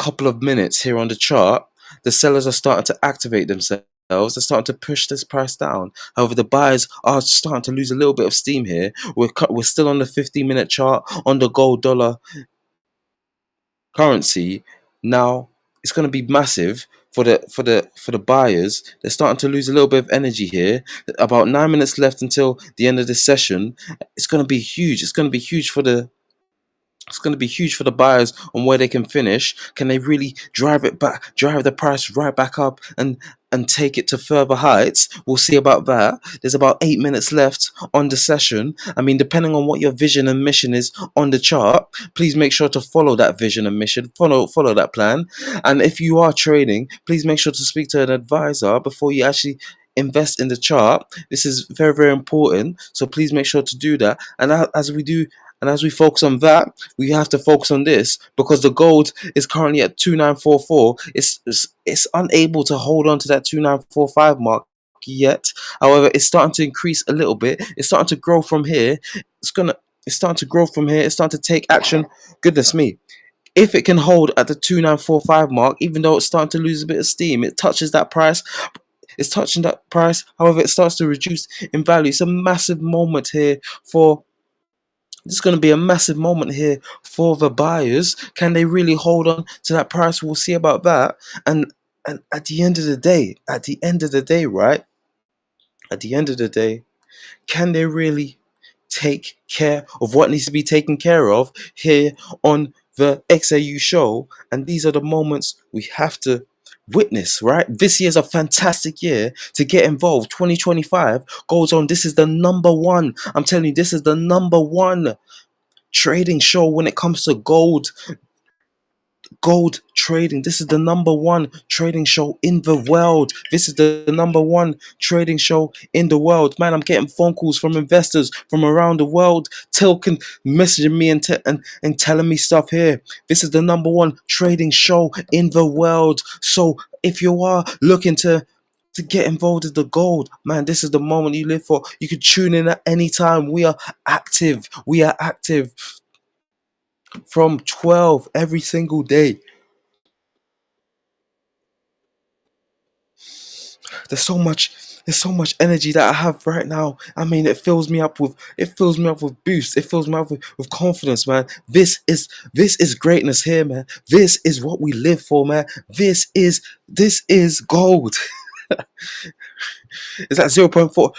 couple of minutes here on the chart, the sellers are starting to activate themselves. They're starting to push this price down. However, the buyers are starting to lose a little bit of steam here. We're still on the 15-minute chart on the gold dollar currency. Now it's going to be massive for the buyers. They're starting to lose a little bit of energy here. About 9 minutes left until the end of this session. It's going to be huge. It's going to be huge for the buyers on where they can finish. Can they really drive the price right back up and take it to further heights? We'll see about that. There's about 8 minutes left on the session. I mean, depending on what your vision and mission is on the chart, please make sure to follow that vision and mission. Follow that plan. And if you are trading, please make sure to speak to an advisor before you actually invest in the chart. This is very, very important. So please make sure to do that. And as we focus on that, we have to focus on this because the gold is currently at 2944. It's unable to hold on to that 2945 mark yet. However, it's starting to increase a little bit. It's starting to grow from here. It's starting to grow from here. It's starting to take action. Goodness me. If it can hold at the 2945 mark, even though it's starting to lose a bit of steam, it touches that price. It's touching that price. However, it starts to reduce in value. It's a massive moment here for This is going to be a massive moment here for the buyers. Can they really hold on to that price? We'll see about that. And at the end of the day, right? At the end of the day, can they really take care of what needs to be taken care of here on the XAU show? And these are the moments we have to witness, right? This year's a fantastic year to get involved. 2025 goes on. This is the number one. I'm telling you, this is the number one trading show when it comes to gold trading. This is the number one trading show in the world. This is the number one trading show in the world. Man, I'm getting phone calls from investors from around the world, messaging me and telling me stuff here. This is the number one trading show in the world. So if you are looking to get involved in the gold, man, this is the moment you live for. You can tune in at any time. We are active. From 12 every single day. There's so much energy that I have right now. I mean, it fills me up with boost. It fills me up with confidence, man. This is greatness here, man. This is what we live for, man. This is gold. It's at 0.4.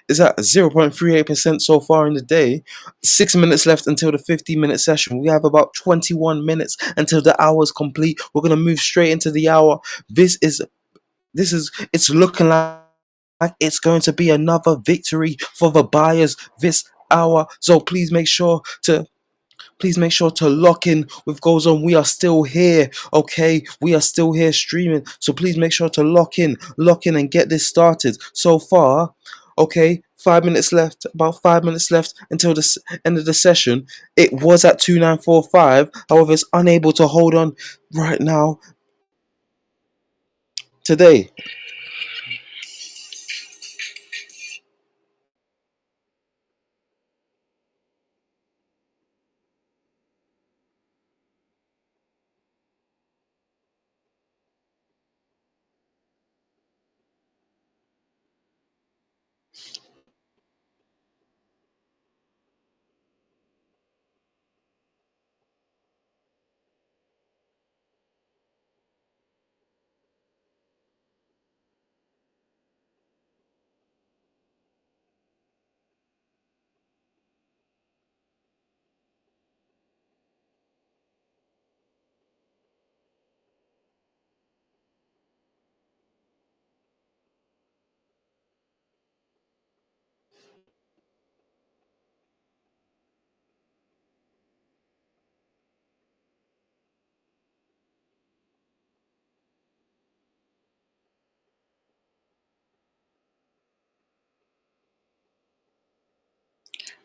It's at 0.38% so far in the day. 6 minutes left until the 15-minute session. We have about 21 minutes until the hour is complete. We're gonna move straight into the hour. It's looking like it's going to be another victory for the buyers this hour. So please make sure to lock in with Goes On. We are still here, okay? We are still here streaming. So please make sure to lock in and get this started. So far, okay, 5 minutes left, about 5 minutes left until the end of the session. It was at 2945. However, it's unable to hold on right now today.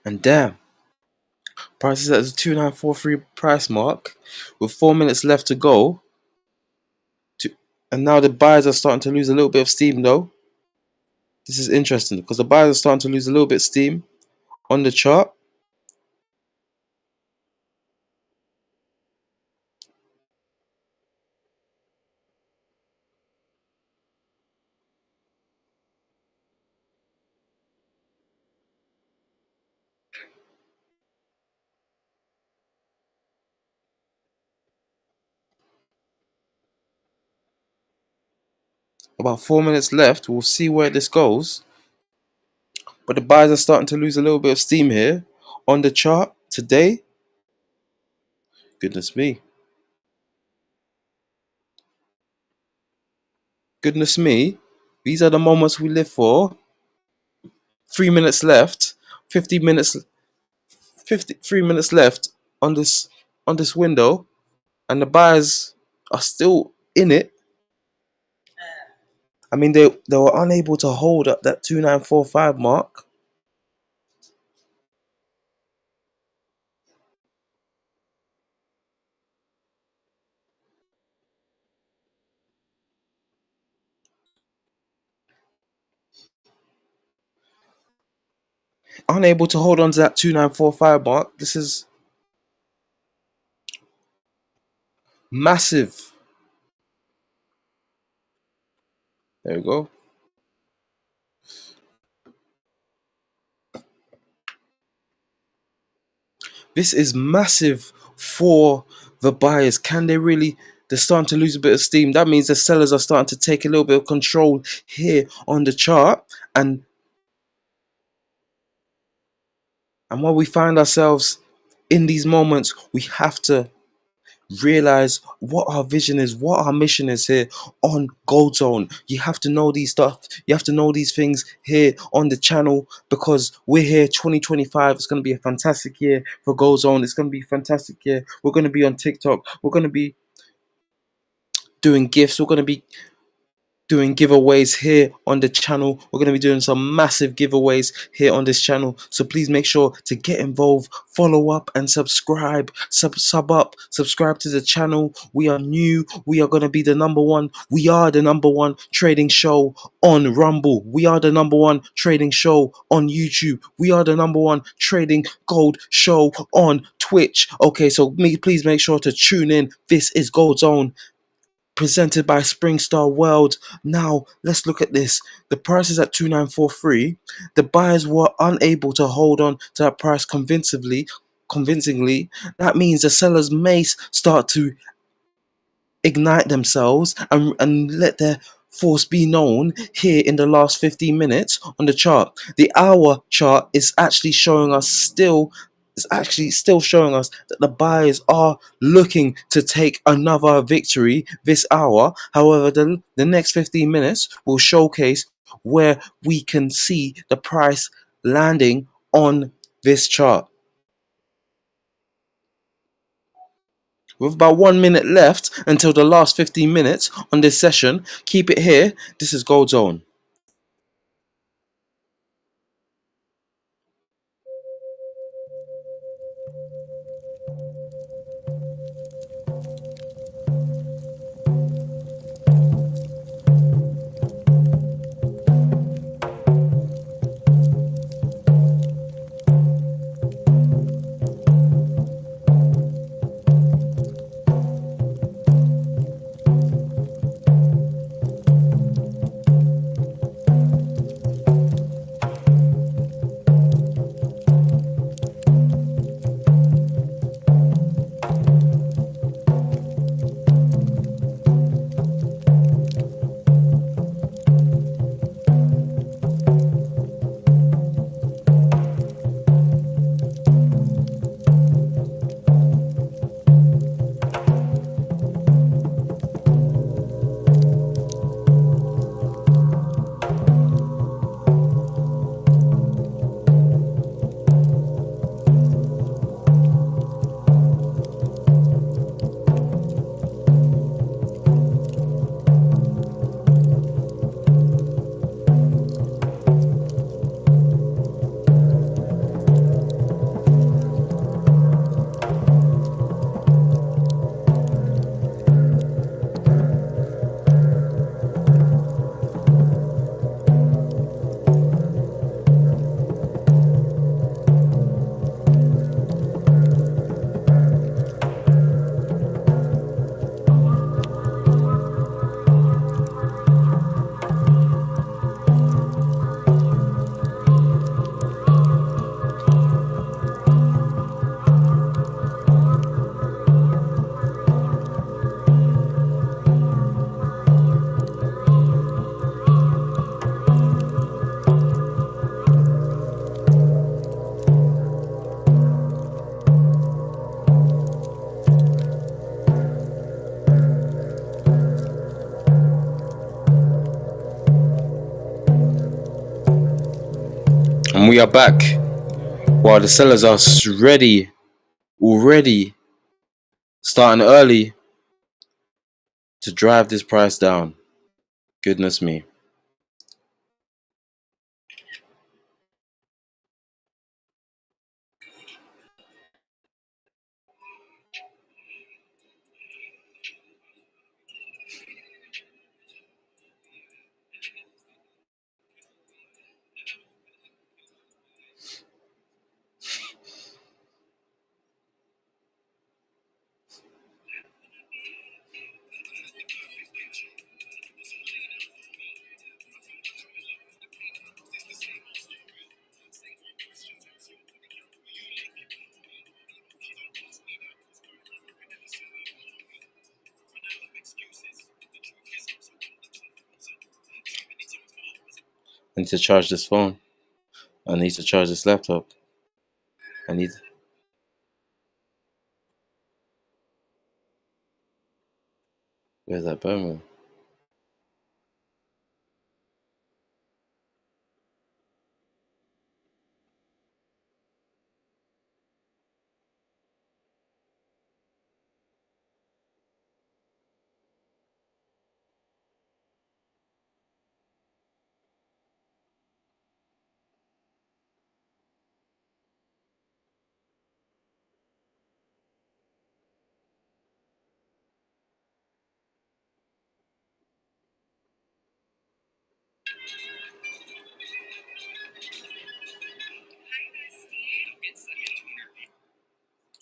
And damn, price is at the 2943 price mark with 4 minutes left to go. And now the buyers are starting to lose a little bit of steam though. This is interesting because the buyers are starting to lose a little bit of steam on the chart. About 4 minutes left. We'll see where this goes. But the buyers are starting to lose a little bit of steam here on the chart today. Goodness me. Goodness me. These are the moments we live for. 3 minutes left. 50 minutes 53 minutes left on this window, and the buyers are still in it. I mean, they were unable to hold up that 2945 mark. Unable to hold on to that 2945 mark. This is massive. There we go. This is massive for the buyers. Can they really? They're starting to lose a bit of steam. That means the sellers are starting to take a little bit of control here on the chart. And when we find ourselves in these moments, we have to realize what our vision is, what our mission is here on Gold Zone. You have to know these stuff. You have to know these things here on the channel, because we're here 2025. It's going to be a fantastic year for Gold Zone. It's going to be a fantastic year. We're going to be on TikTok. We're going to be doing gifts. We're going to be doing giveaways here on the channel. We're going to be doing some massive giveaways here on this channel, so please make sure to get involved, follow up and subscribe. Subscribe to the channel. We are new. We are going to be the number one. We are the number one trading show on Rumble. We are the number one trading show on YouTube. We are the number one trading gold show on Twitch. Okay, so please make sure to tune in. This is Gold Zone, presented by Springstar World. Now, let's look at this. The price is at 2943. The buyers were unable to hold on to that price convincingly. That means the sellers may start to ignite themselves and let their force be known here in the last 15 minutes on the chart. The hour chart is actually showing us still showing us that the buyers are looking to take another victory this hour. However, the next 15 minutes will showcase where we can see the price landing on this chart. With about 1 minute left until the last 15 minutes on this session, keep it here. This is Gold Zone. And we are back. While the sellers are ready, already starting early to drive this price down. Goodness me. I need to charge this phone. I need to charge this laptop. I need. Where's that Birmingham?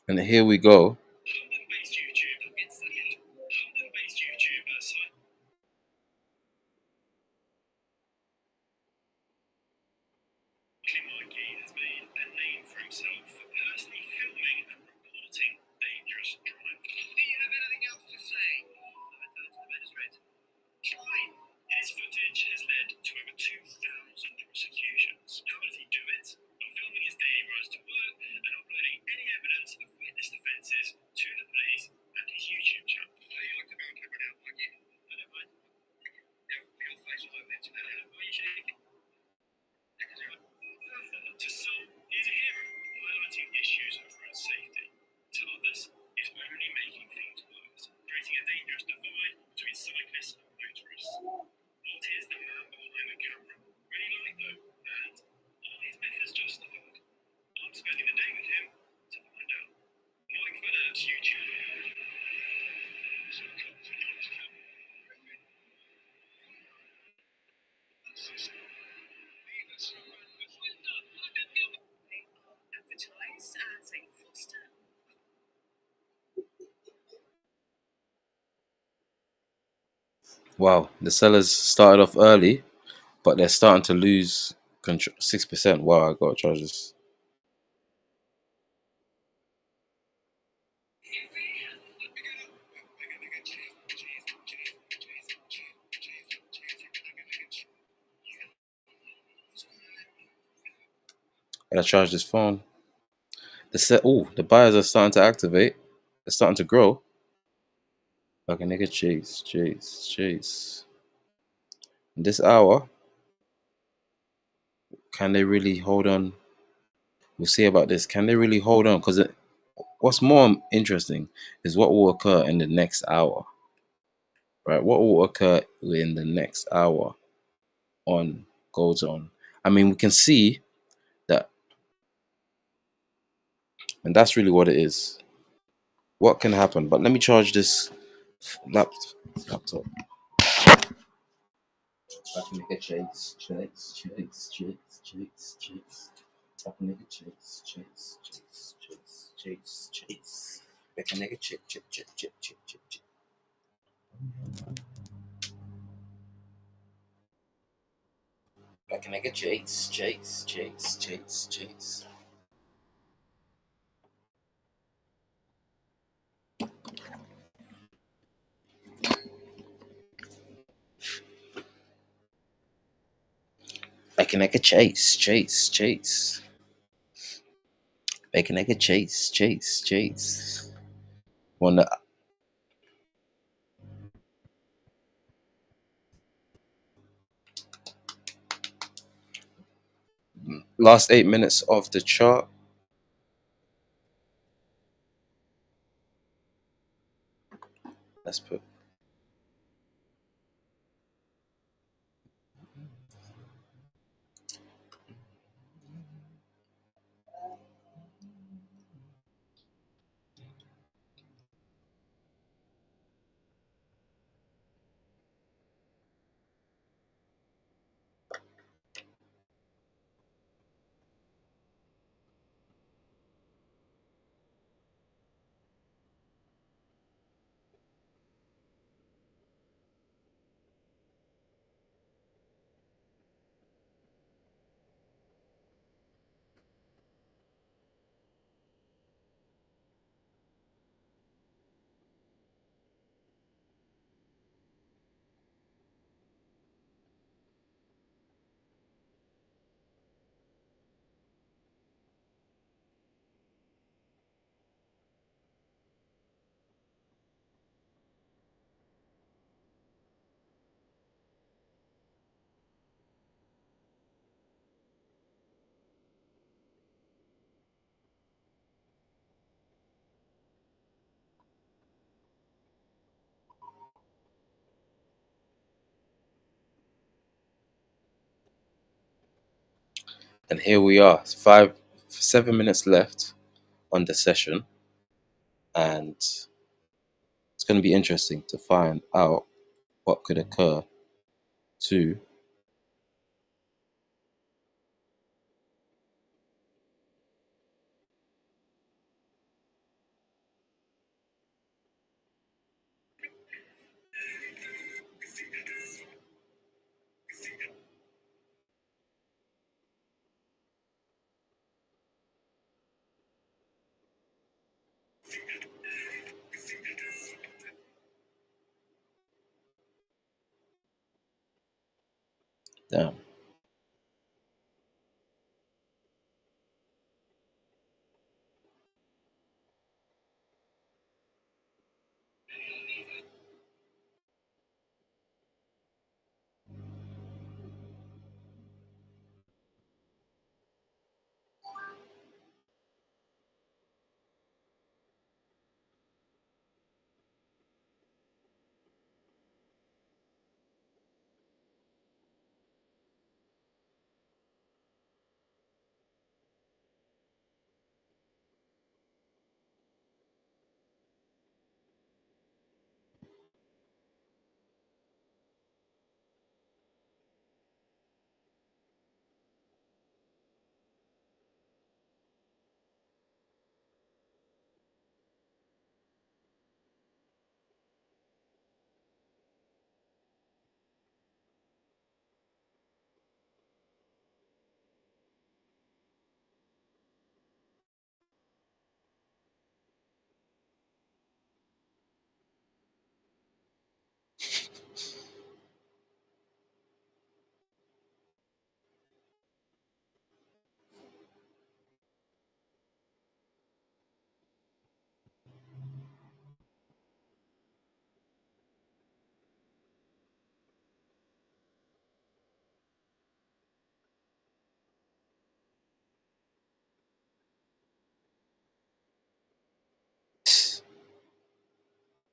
And here we go. Wow, the sellers started off early, but they're starting to lose 6%. Wow, I gotta charge this. I gotta charge this phone. The buyers are starting to activate. They're starting to grow. Like a nigga chase. This hour, can they really hold on? We'll see about this. Can they really hold on? Because what's more interesting is what will occur in the next hour, right? What will occur in the next hour on Gold Zone? I mean, we can see that, and that's really what it is. What can happen? But let me charge this laptop. I can make a chase. I can make a chase. I can make a chase. I can make a chase. I can make a chase. I can make a chase. One that Last 8 minutes of the chart. Let's put. And here we are, 7 minutes left on the session, and it's going to be interesting to find out what could occur to damn.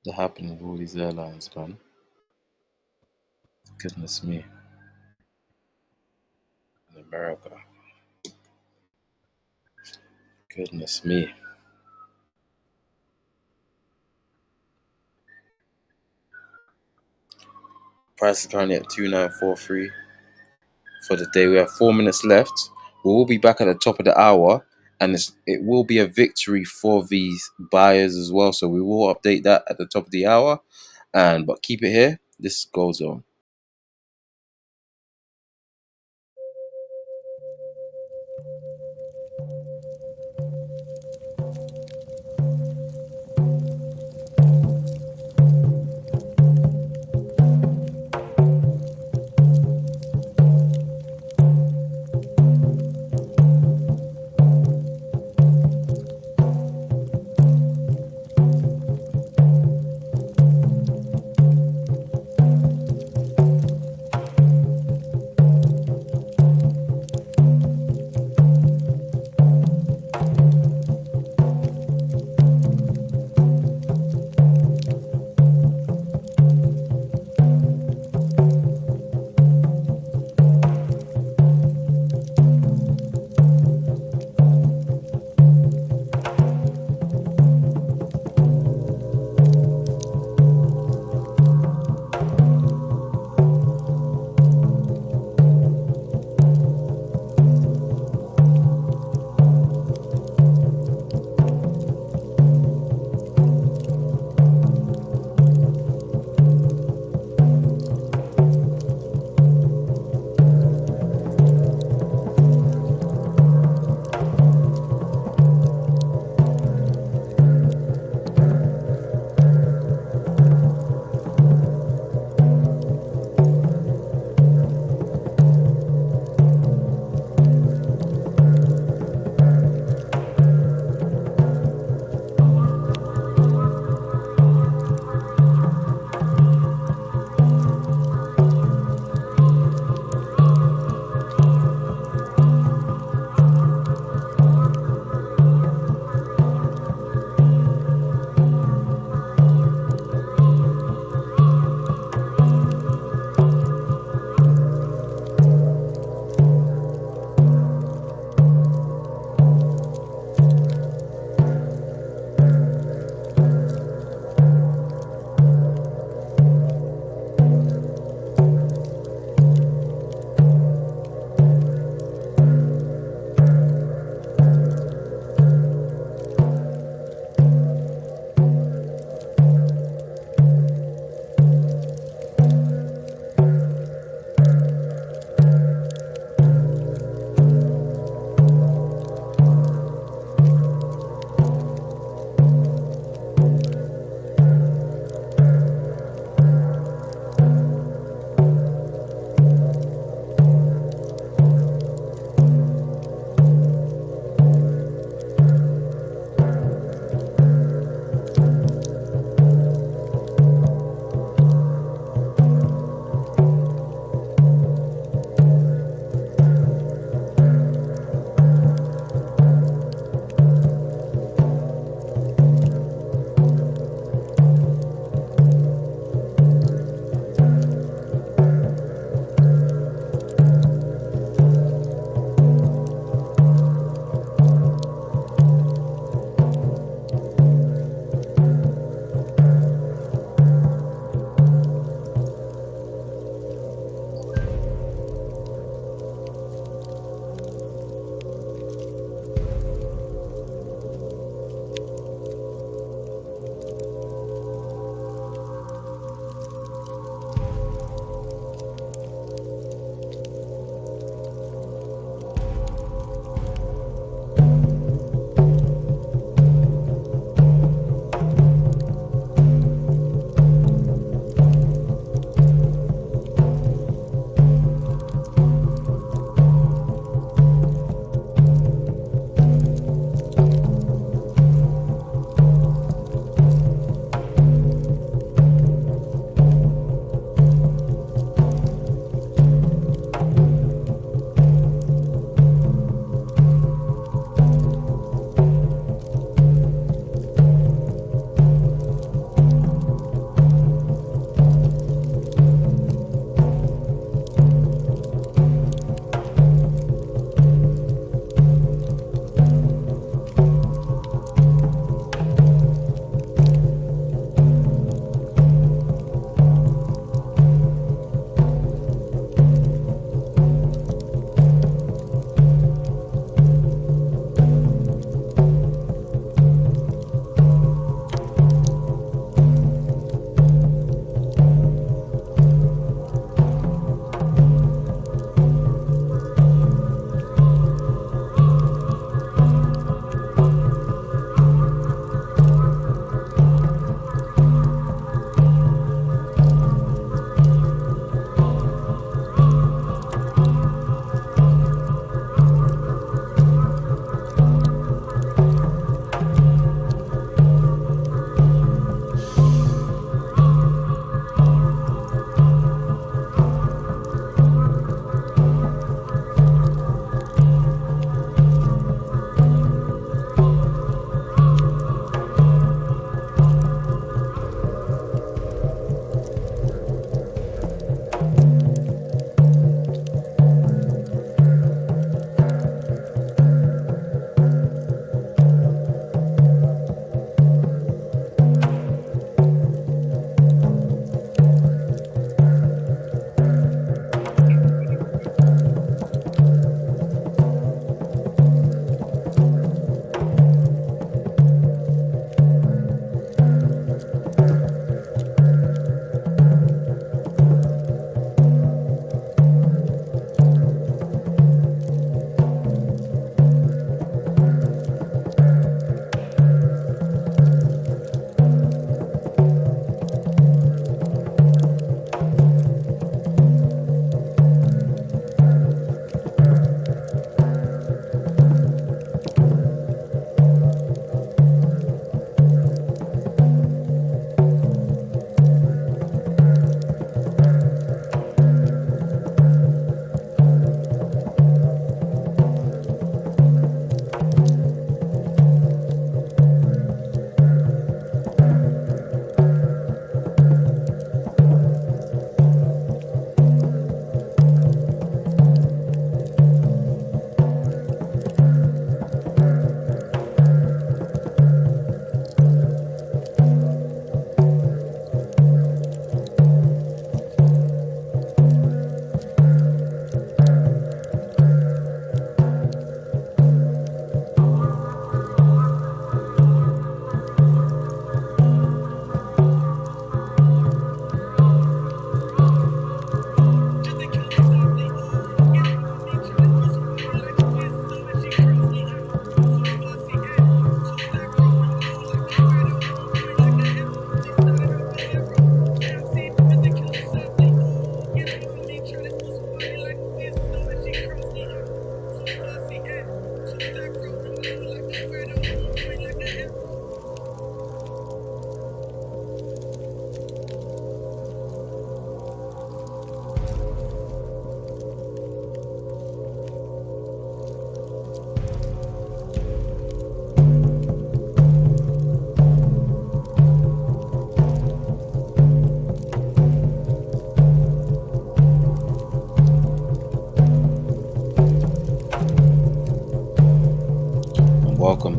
That happening with all these airlines, man. Goodness me. In America. Goodness me. Price is currently at 2943 for the day. We have 4 minutes left. We will be back at the top of the hour, and it will be a victory for these buyers as well. So we will update that at the top of the hour. But keep it here. This goes on.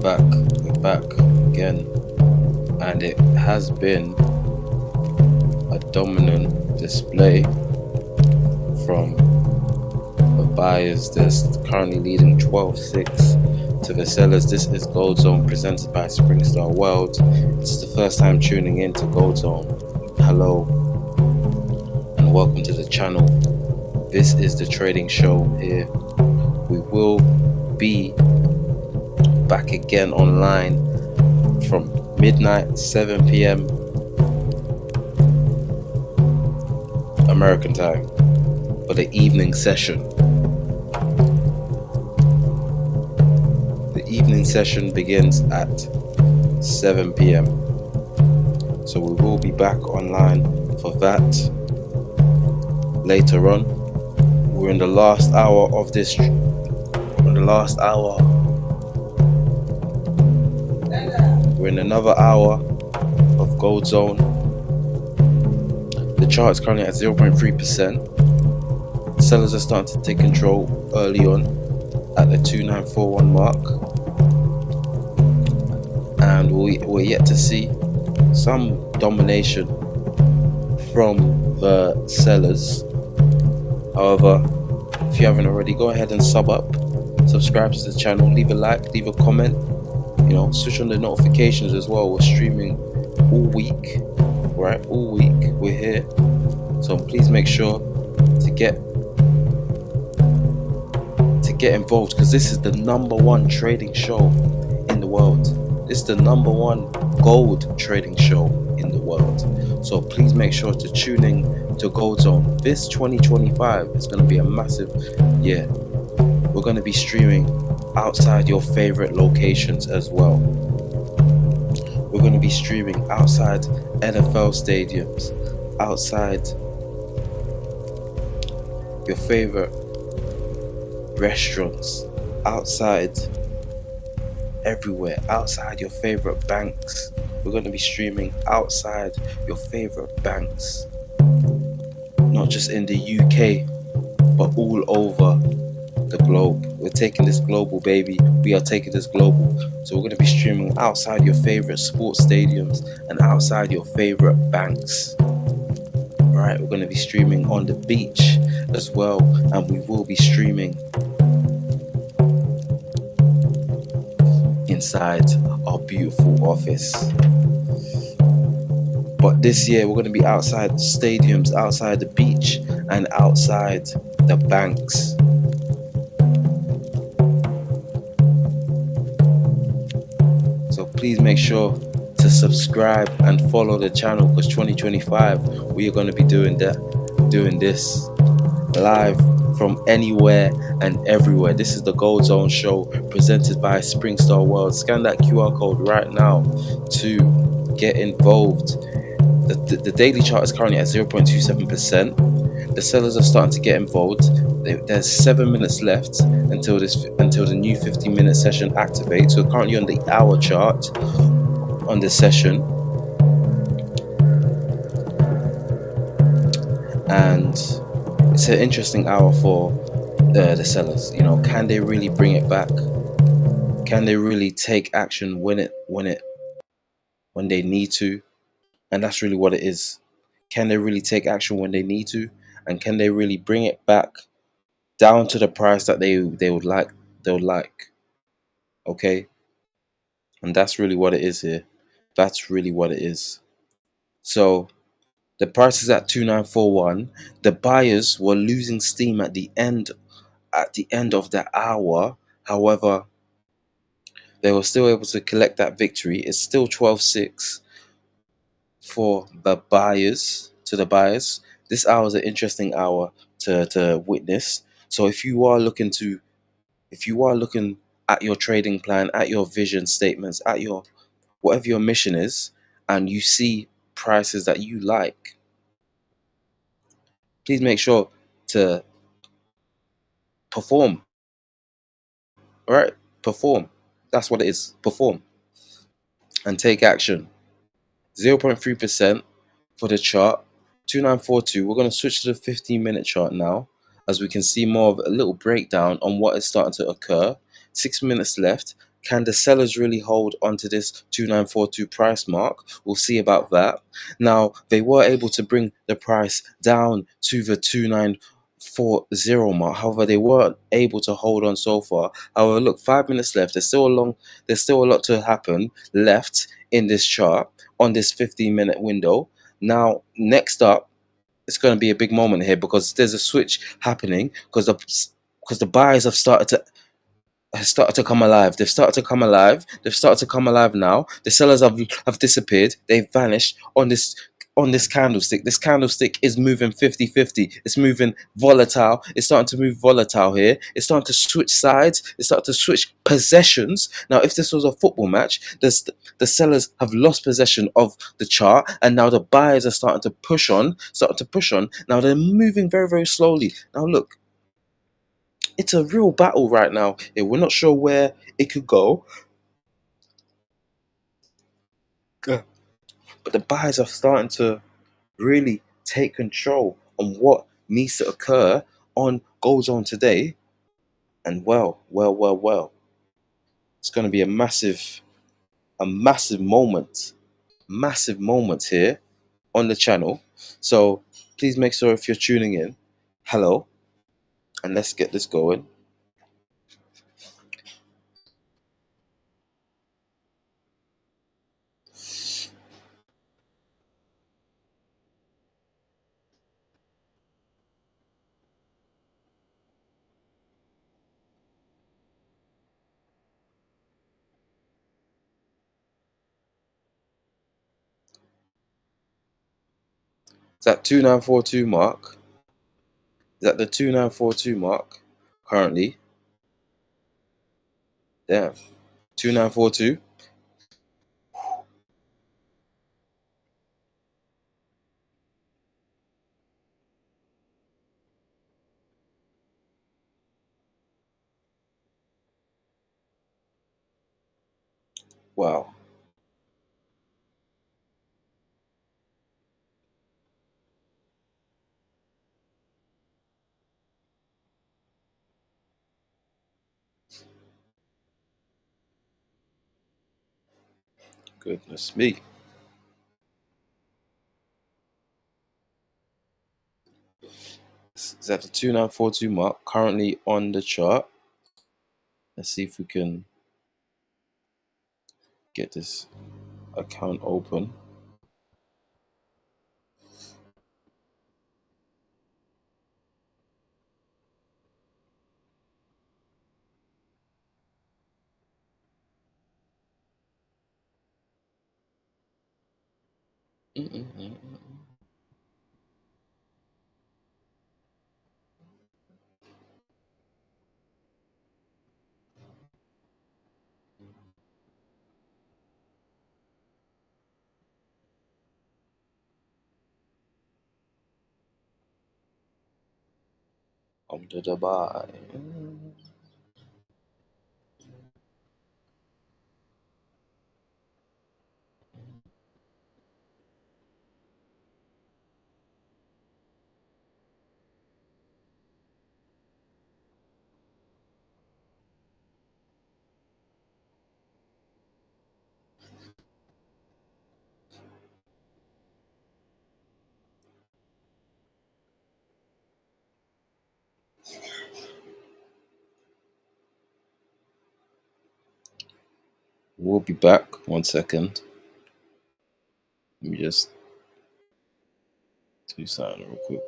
We're back again, and it has been a dominant display from the buyers. That's currently leading 12-6 to the sellers. This is Gold Zone presented by Springstar World. It's the first time tuning in to Gold Zone. Hello and welcome to the channel. This is the trading show here. We will be back again online from midnight, 7 p.m. American time for the evening session. The evening session begins at 7 p.m. So we will be back online for that later on. We're in the last hour of this. We're in another hour of Gold Zone. The chart is currently at 0.3%. Sellers are starting to take control early on at the 2941 mark, and we're yet to see some domination from the sellers. However, if you haven't already, go ahead and subscribe to the channel, leave a like, leave a comment, switch on the notifications as well. We're streaming all week, right? All week we're here, so please make sure to get involved, because this is the #1 trading show in the world. This is the #1 gold trading show in the world. So please make sure to tune in to Gold Zone. This 2025 is going to be a massive year. We're going to be streaming outside your favorite locations as well. We're going to be streaming outside NFL stadiums, outside your favorite restaurants, outside everywhere, outside your favorite banks. We're going to be streaming outside your favorite banks, not just in the UK, but all over the globe. We're taking this global, baby. We are taking this global. So we're going to be streaming outside your favorite sports stadiums and outside your favorite banks. Alright, we're going to be streaming on the beach as well, and we will be streaming inside our beautiful office. But this year we're going to be outside stadiums, outside the beach, and outside the banks. So please make sure to subscribe and follow the channel, because 2025 we are going to be doing this live from anywhere and everywhere. This is the Gold Zone show presented by Springstar World. Scan that QR code right now to get involved. The daily chart is currently at 0.27%. The sellers are starting to get involved. There's 7 minutes left until the new 15-minute session activates. We're currently on the hour chart on this session, and it's an interesting hour for the sellers. Can they really bring it back? Can they really take action when they need to? And that's really what it is. Can they really take action when they need to? And can they really bring it back down to the price that they would like? Okay? And that's really what it is here. That's really what it is. So the price is at 2941. The buyers were losing steam at the end of the hour. However, they were still able to collect that victory. It's still 12-6 for the buyers. This hour is an interesting hour to witness. So if you are looking at your trading plan, at your vision statements, at your whatever your mission is, and you see prices that you like, please make sure to perform. All right, perform. That's what it is. Perform and take action. 0.3% for the chart. 2942. We're going to switch to the 15-minute chart now, as we can see more of a little breakdown on what is starting to occur. 6 minutes left. Can the sellers really hold onto this 2942 price mark? We'll see about that. Now, they were able to bring the price down to the 2940 mark. However, they weren't able to hold on so far. However, look, 5 minutes left. There's still a lot to happen left in this chart on this 15-minute window. Now, next up, it's going to be a big moment here because there's a switch happening because the buyers have started to come alive. They've started to come alive. They've started to come alive now. The sellers have disappeared. They've vanished on this candlestick. This candlestick is moving 50-50. It's moving volatile. It's starting to move volatile here. It's starting to switch sides. It's starting to switch possessions. Now, if this was a football match, the sellers have lost possession of the chart, and now the buyers are starting to push on. Now they're moving very, very slowly. Now look, it's a real battle right now. We're not sure where it could go, but the buyers are starting to really take control on what needs to occur on Gold Zone today. And well, it's going to be a massive moment here on the channel. So please make sure if you're tuning in, hello, and let's get this going. Is that 2942 mark? Is that the 2942 mark currently? Damn. 2942. Wow. Goodness me. Is that the 2942 mark currently on the chart? Let's see if we can get this account open. Under the buy. We'll be back. 1 second. Let me just do something real quick.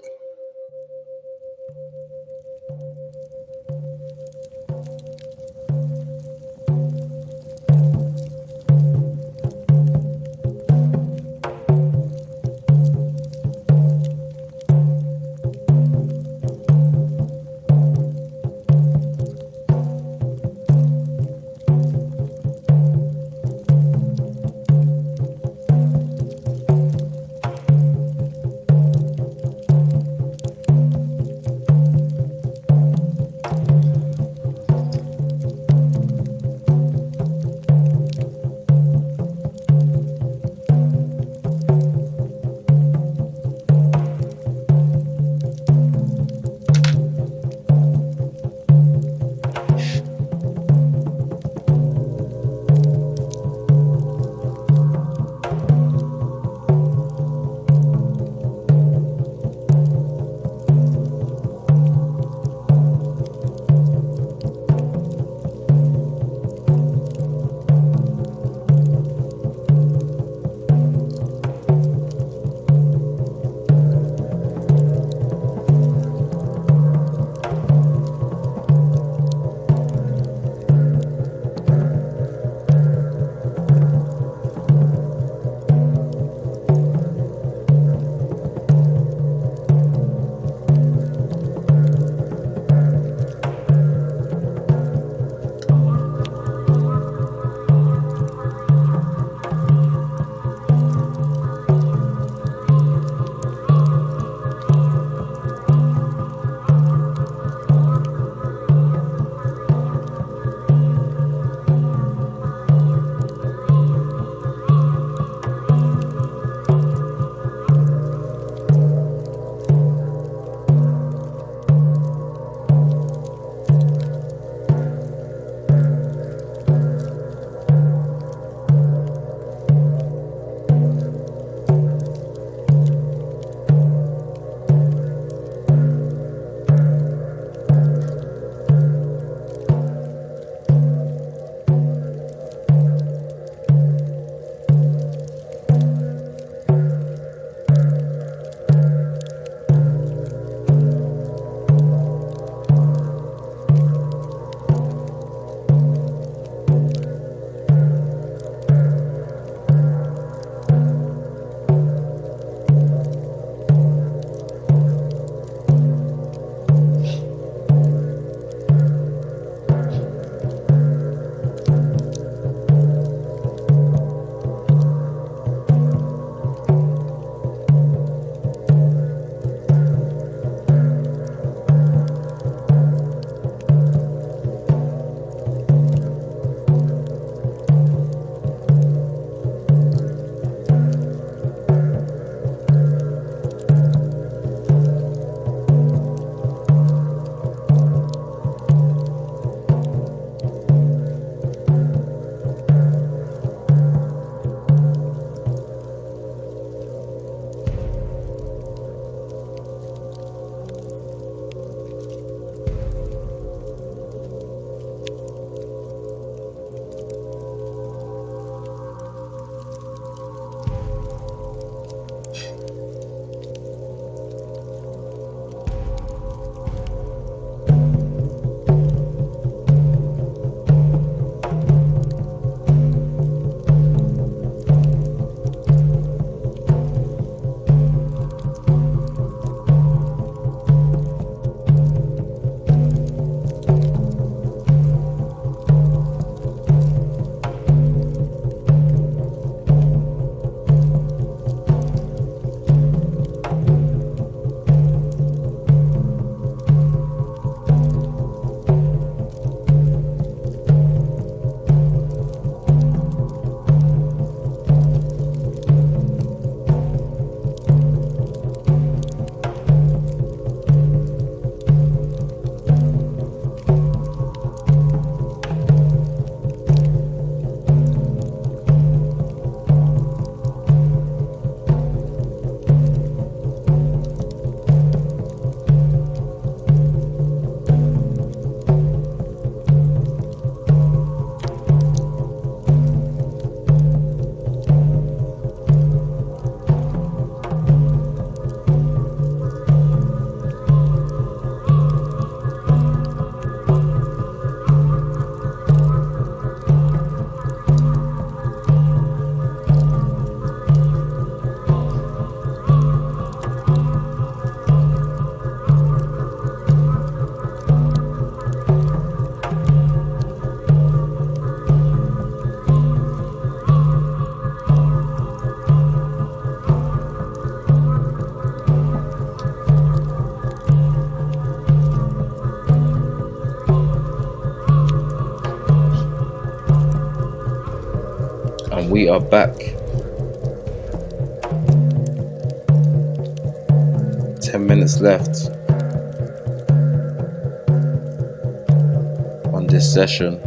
we are back. 10 minutes left on this session.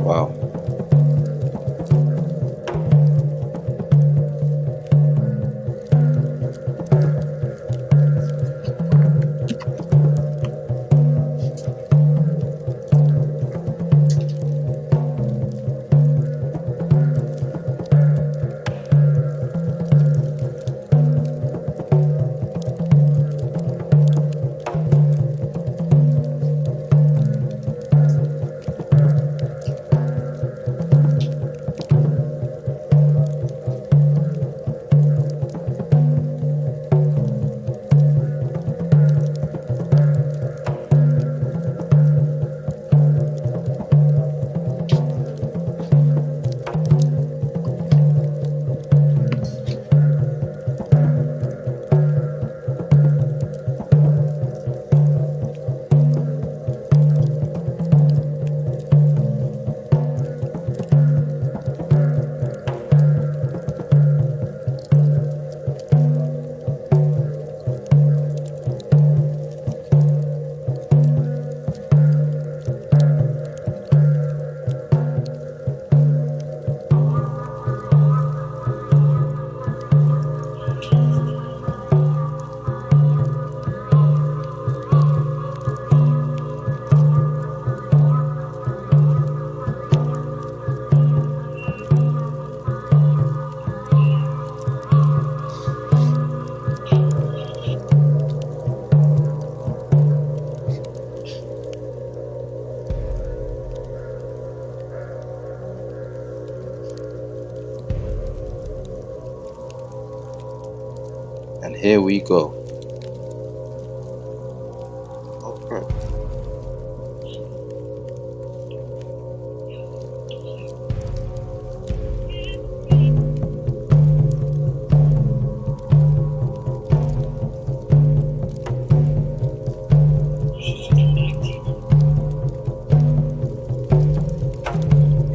Wow. And here we go. Oh crap.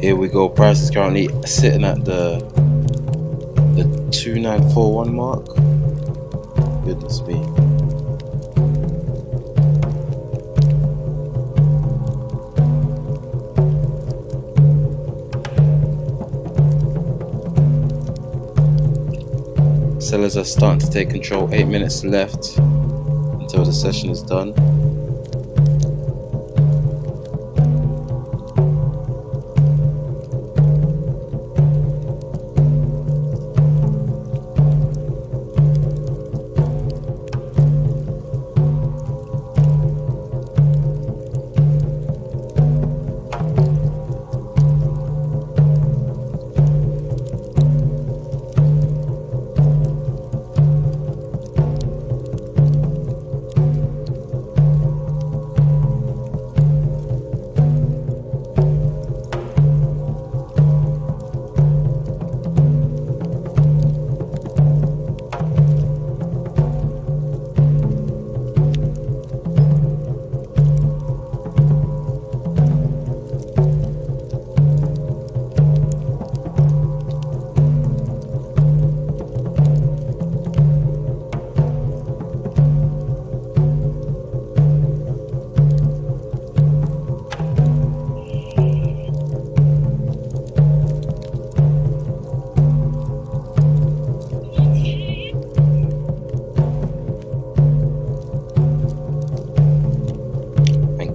Here we go. Price is currently sitting at the 2941 mark. Goodness me. Sellers are starting to take control. 8 minutes left until the session is done.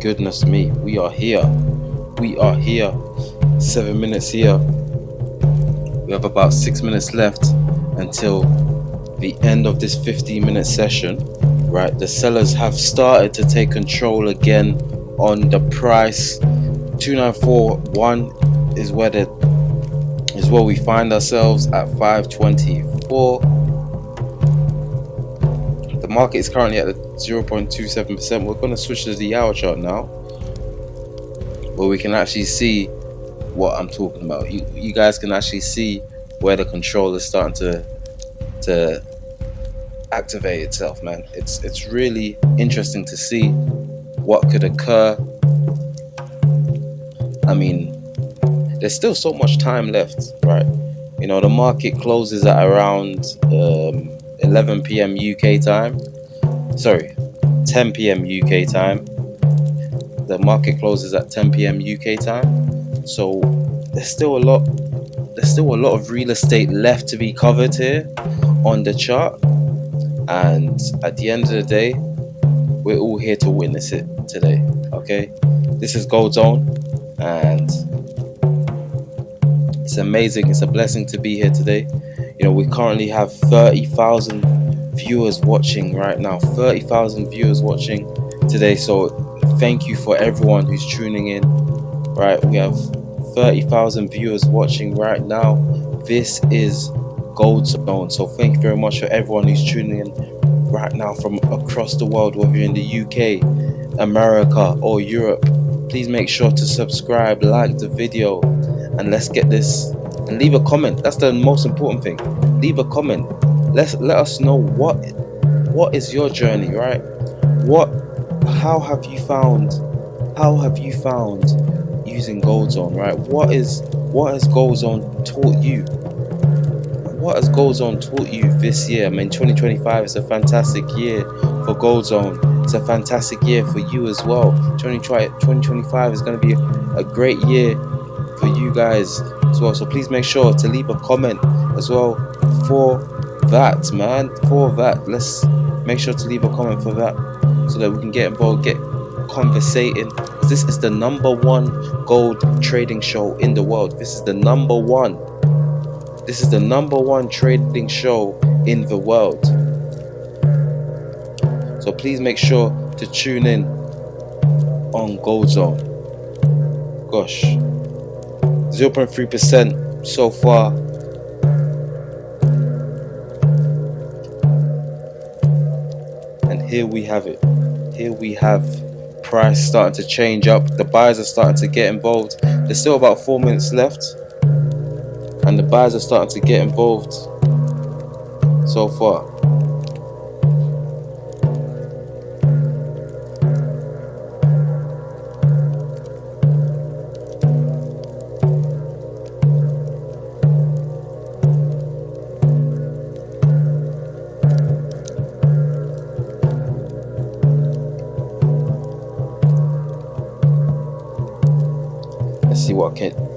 Goodness me, we are here. 7 minutes here. We have about 6 minutes left until the end of this 15-minute session. Right, the sellers have started to take control again on the price. 2941 is where we find ourselves at 524. The market is currently at 0.27%. We're going to switch to the hour chart now, where we can actually see what I'm talking about. You guys can actually see where the control is starting to activate itself, man. It's really interesting to see what could occur. I mean, there's still so much time left, right? You know, the market closes at around 11 p.m. UK time. Sorry, 10 p.m. UK time. The market closes at 10 p.m. UK time. So there's still a lot. There's still a lot of real estate left to be covered here on the chart. And at the end of the day, we're all here to witness it today. Okay, this is Gold Zone, and it's amazing. It's a blessing to be here today. You know, we currently have 30,000 viewers watching right now. 30,000 viewers watching today. So thank you for everyone who's tuning in. Right, we have 30,000 viewers watching right now. This is Gold Zone. So thank you very much for everyone who's tuning in right now from across the world, whether you're in the UK, America, or Europe. Please make sure to subscribe, like the video, and let's get this. And leave a comment. That's the most important thing. Leave a comment. Let us know what is your journey, right? What how have you found using Gold Zone, right? What has Gold Zone taught you? What has Gold Zone taught you this year? I mean, 2025 is a fantastic year for Gold Zone. It's a fantastic year for you as well. 2025 is going to be a great year for you guys as well. So please make sure to leave a comment as well for that, man. For that, let's make sure to leave a comment for that so that we can get involved, get conversating. This is the #1 gold trading show in the world. This is the number one trading show in the world. So please make sure to tune in on Gold Zone. Gosh, 0.3% so far. And here we have it. Here we have price starting to change up. The buyers are starting to get involved. There's still about 4 minutes left, and the buyers are starting to get involved so far.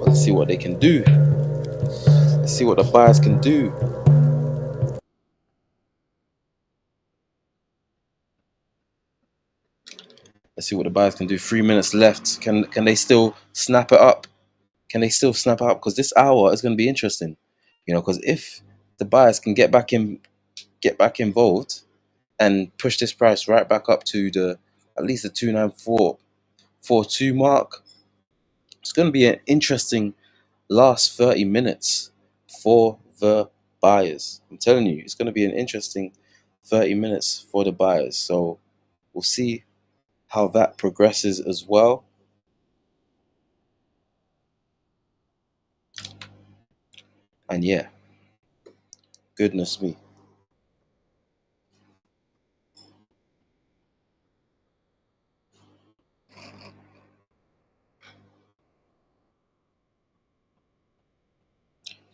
Let's see what they can do. Let's see what the buyers can do. Let's see what the buyers can do. 3 minutes left. Can they still snap it up? Can they still snap it up? Because this hour is going to be interesting. You know, because if the buyers can get back involved and push this price right back up to at least the 29442 mark, it's going to be an interesting last 30 minutes for the buyers. I'm telling you, it's going to be an interesting 30 minutes for the buyers. So we'll see how that progresses as well. And yeah, goodness me.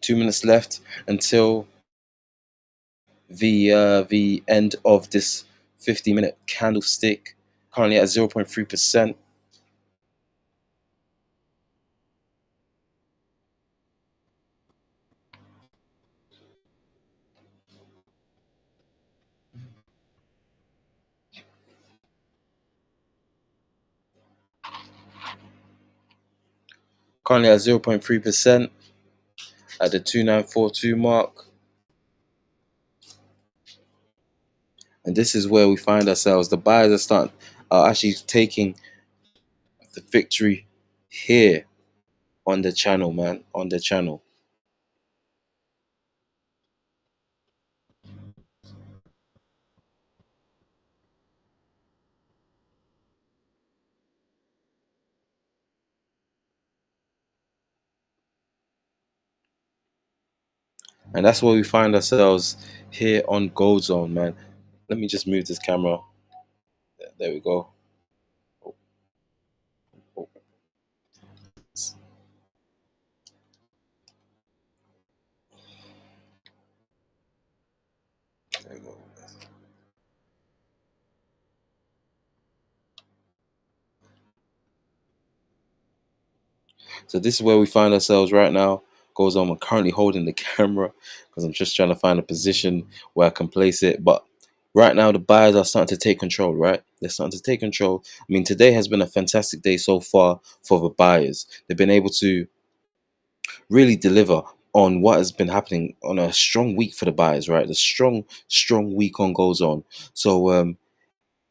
Two minutes left until the end of this 50-minute candlestick. Currently at 0.3%. Currently at 0.3% at the 2942 mark. And this is where we find ourselves. The buyers are actually taking the victory here on the channel, man. On the channel. And that's where we find ourselves here on Gold Zone, man. Let me just move this camera. There we go. Oh, oh, there we go. So this is where we find ourselves right now. Goes on. I'm currently holding the camera because I'm just trying to find a position where I can place it. But right now, the buyers are starting to take control. Right, they're starting to take control. I mean, today has been a fantastic day so far for the buyers. They've been able to really deliver on what has been happening on a strong week for the buyers. Right, the strong week on goes on. So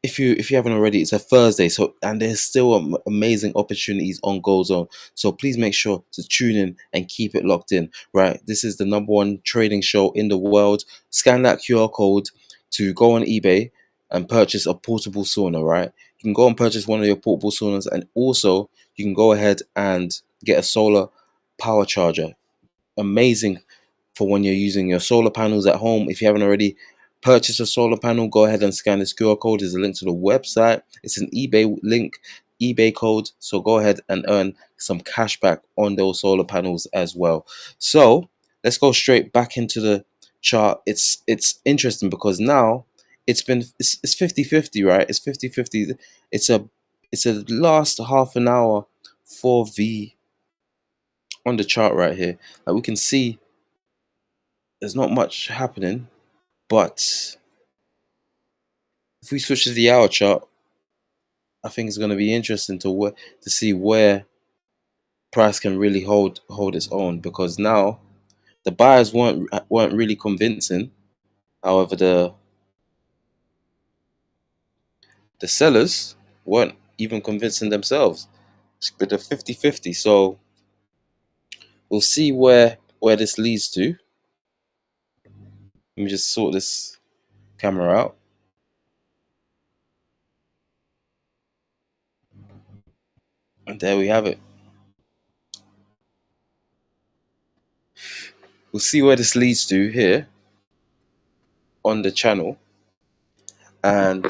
if you haven't already, it's a Thursday, so and there's still amazing opportunities on Gold Zone. So please make sure to tune in and keep it locked in. Right, this is the number one trading show in the world. Scan that QR code to go on eBay and purchase a portable sauna. Right, you can go and purchase one of your portable saunas, and also you can go ahead and get a solar power charger. Amazing for when you're using your solar panels at home. If you haven't already purchased a solar panel, go ahead and scan this QR code. There's a link to the website. It's an eBay link, eBay code. So go ahead and earn some cash back on those solar panels as well. So let's go straight back into the chart. It's interesting because now it's 50-50, right? It's 50-50. It's a last half an hour for the on the chart right here. Like we can see there's not much happening, but if we switch to the hour chart, I think it's going to be interesting to see where price can really hold its own, because now the buyers weren't really convincing. However, the sellers weren't even convincing themselves. It's been a 50-50. So we'll see where this leads to. Let me just sort this camera out. And there we have it. We'll see where this leads to here on the channel. And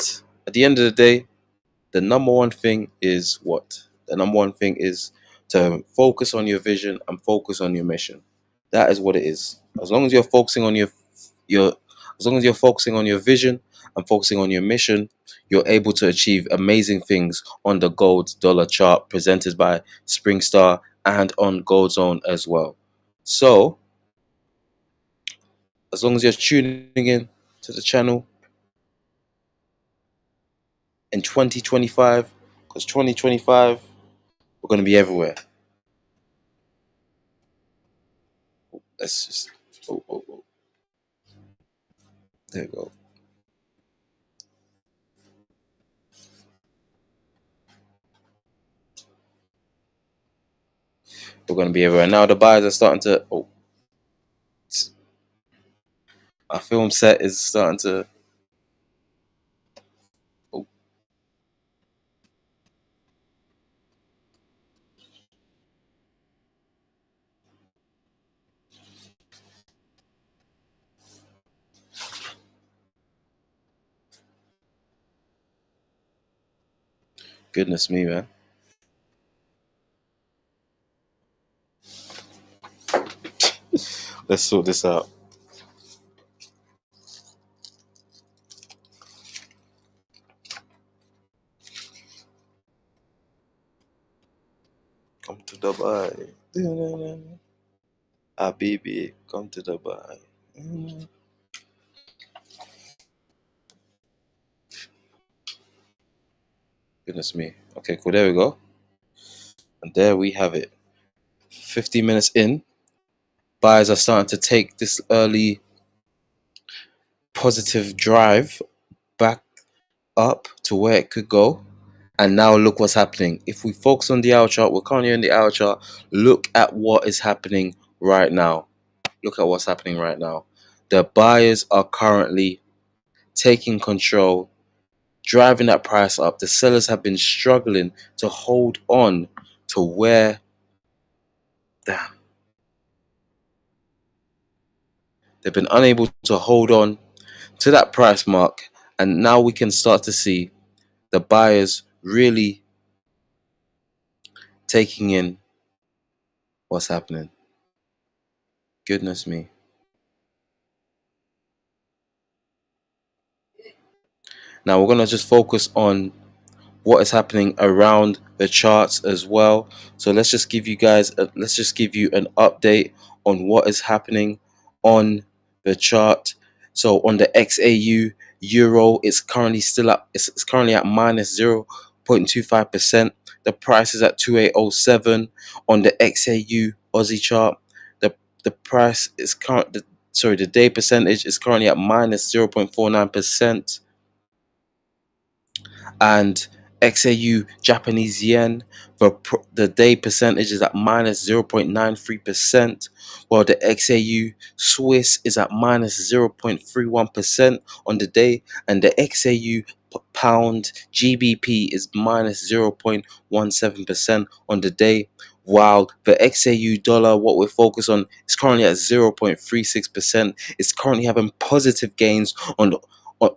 at the end of the day, the number one thing is what? The number one thing is to focus on your vision and focus on your mission. That is what it is. As long as you're focusing on your as long as you're focusing on your vision and focusing on your mission, you're able to achieve amazing things on the gold dollar chart presented by Springstar and on Gold Zone as well. So, as long as you're tuning in to the channel in 2025, because 2025 we're going to be everywhere. Let's just oh. There you go. We're going to be everywhere. Now the buyers are starting to our film set is starting to oh, goodness me, man. Let's sort this out. Come to Dubai. Habibi, come to Dubai. Goodness me. Okay, cool. There we go. And there we have it. 15 minutes in, buyers are starting to take this early positive drive back up to where it could go. And now look what's happening. If we focus on the hour chart, we're currently in the hour chart. Look at what is happening right now. Look at what's happening right now. The buyers are currently taking control, driving that price up. The sellers have been struggling to hold on to where they've been unable to hold on to that price mark. And now we can start to see the buyers really taking in what's happening. Goodness me. Now we're going to just focus on what is happening around the charts as well. So let's just give you an update on what is happening on the chart. So on the XAU euro, it's currently at minus 0.25%. The price is at 2807. On the XAU Aussie chart, the price is the day percentage is currently at minus 0.49%. And XAU Japanese yen, the day percentage is at minus 0.93%, while the XAU Swiss is at minus 0.31% on the day, and the XAU pound GBP is minus 0.17% on the day, while the XAU dollar, what we're focused on, is currently at 0.36%. It's currently having positive gains on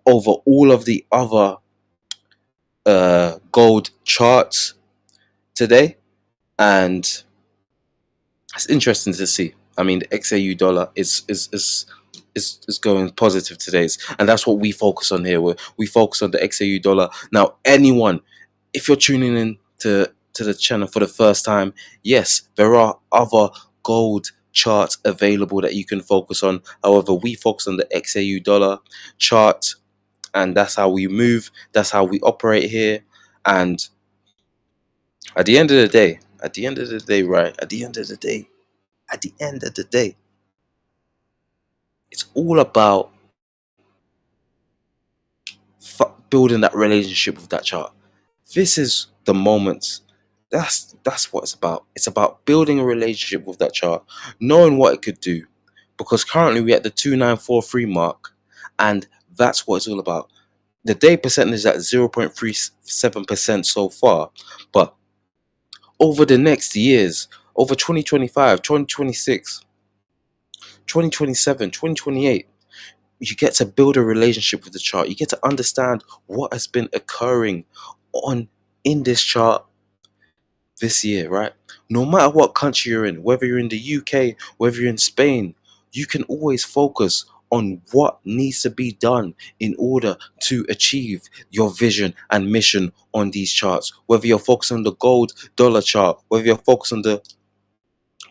over all of the other gold charts today, and it's interesting to see. I mean, the XAU dollar is going positive today, and that's what we focus on here. We focus on the XAU dollar. Now, anyone, if you're tuning in to the channel for the first time, yes, there are other gold charts available that you can focus on. However, we focus on the XAU dollar chart, and that's how we move. That's how we operate here. And at the end of the day, right? At the end of the day, it's all about building that relationship with that chart. This is the moments. That's what it's about. It's about building a relationship with that chart, knowing what it could do. Because currently we're at the 2943 mark, and that's what it's all about. The day percentage is at 0.37% so far, but over the next years, over 2025, 2026, 2027, 2028, you get to build a relationship with the chart. You get to understand what has been occurring on in this chart this year, right? No matter what country you're in, whether you're in the UK, whether you're in Spain, you can always focus on what needs to be done in order to achieve your vision and mission on these charts. Whether you're focused on the gold dollar chart, whether you're focused on the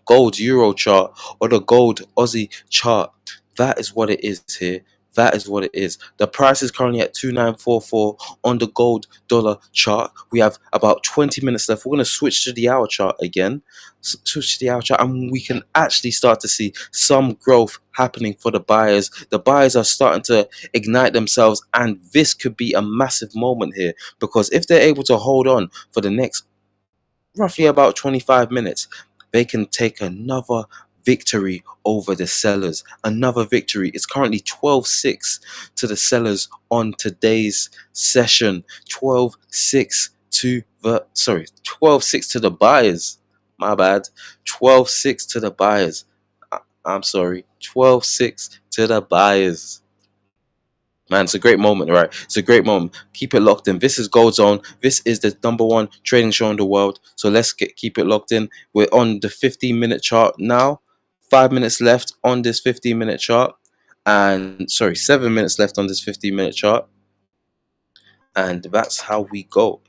gold euro chart or the gold Aussie chart, that is what it is here. That is what it is. The price is currently at 2944 on the gold dollar chart. We have about 20 minutes left. We're going to switch to the hour chart again. Switch to the hour chart, and we can actually start to see some growth happening for the buyers. The buyers are starting to ignite themselves, and this could be a massive moment here, because if they're able to hold on for the next roughly about 25 minutes, they can take another victory over the sellers. Another victory. It's currently 12-6 to the sellers on today's session. 12-6 to 12-6 to the buyers. My bad. 12-6 to the buyers. I'm sorry. 12-6 to the buyers. Man, it's a great moment, right? It's a great moment. Keep it locked in. This is Gold Zone. This is the #1 trading show in the world. So let's keep it locked in. We're on the 15-minute chart now. 5 minutes left on this 15-minute chart. And 7 minutes left on this 15-minute chart. And that's how we go.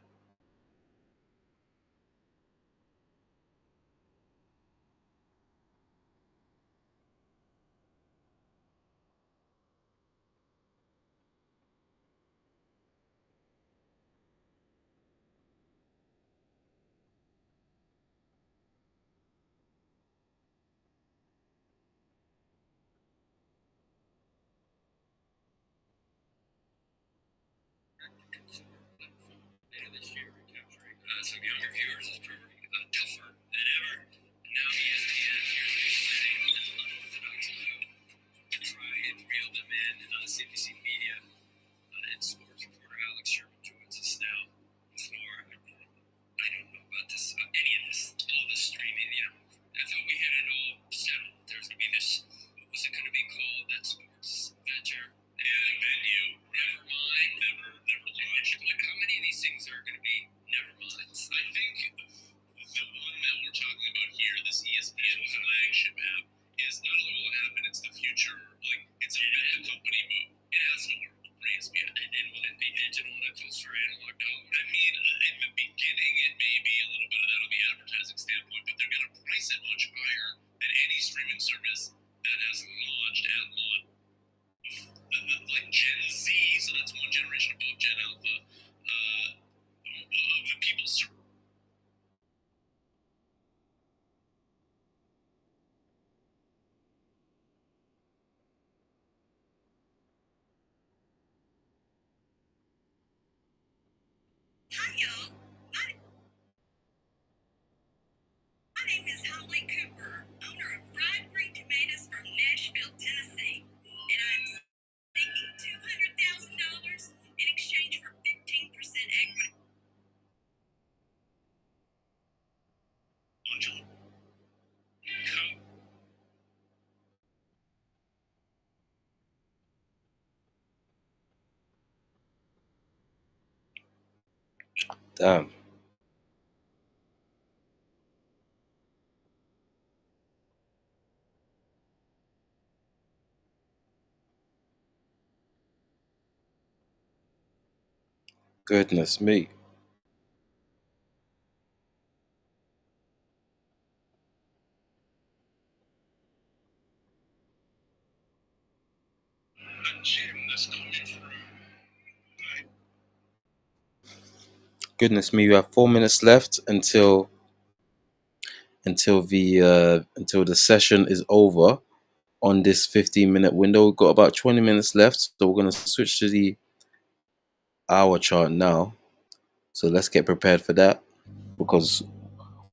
Damn. Goodness me. Goodness me. You have 4 minutes left until the session is over on this 15-minute window. We've got about 20 minutes left, so we're gonna switch to the hour chart now. So let's get prepared for that because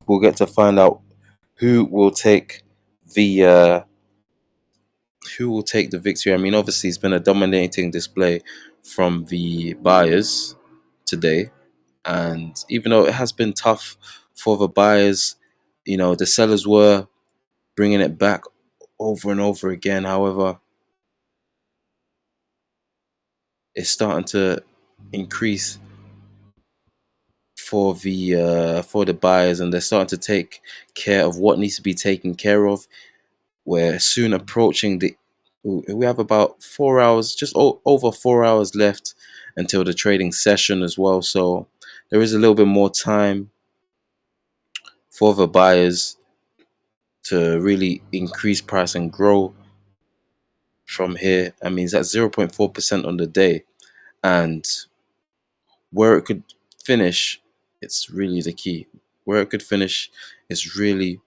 we'll get to find out who will take the victory. I mean, obviously, it's been a dominating display from the buyers today, and even though it has been tough for the buyers, the sellers were bringing it back over and over again. However, it's starting to increase for the buyers, and they're starting to take care of what needs to be taken care of. We're soon approaching we have about 4 hours, just over 4 hours left until the trading session as well. So there is a little bit more time for the buyers to really increase price and grow from here. I mean, it's at 0.4% on the day, and where it could finish, it's really the key. Where it could finish is really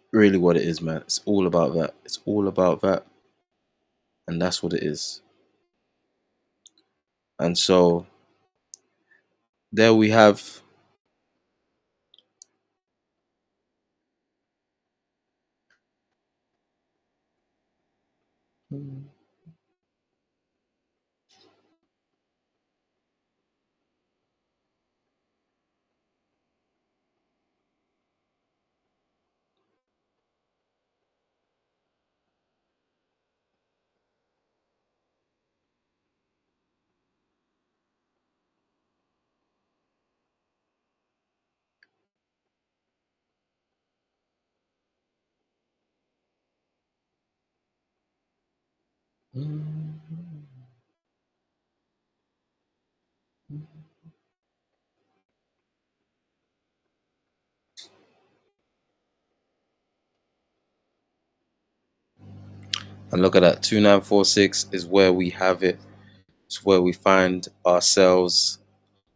what it is, man. It's all about that. It's all about that, and that's what it is. And so there we have. And look at that, 2946 is where we have it. It's where we find ourselves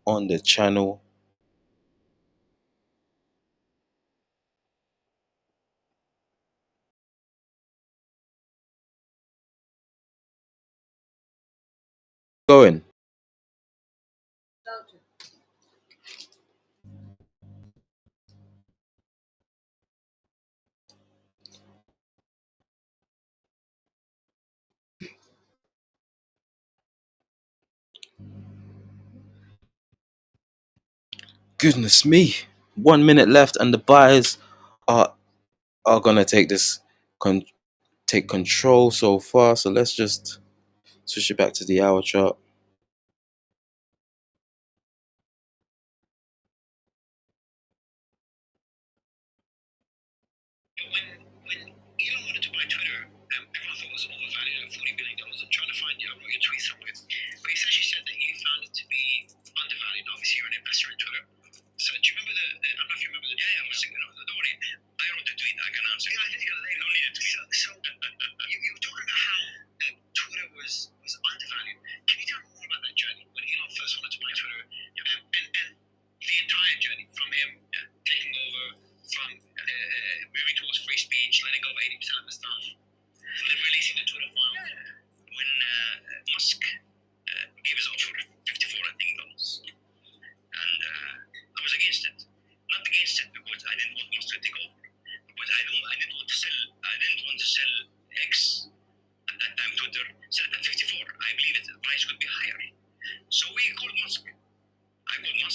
on the channel. Going. Goodness me. 1 minute left, and the buyers are gonna con- take control so far. So let's just switch it back to the hour chart.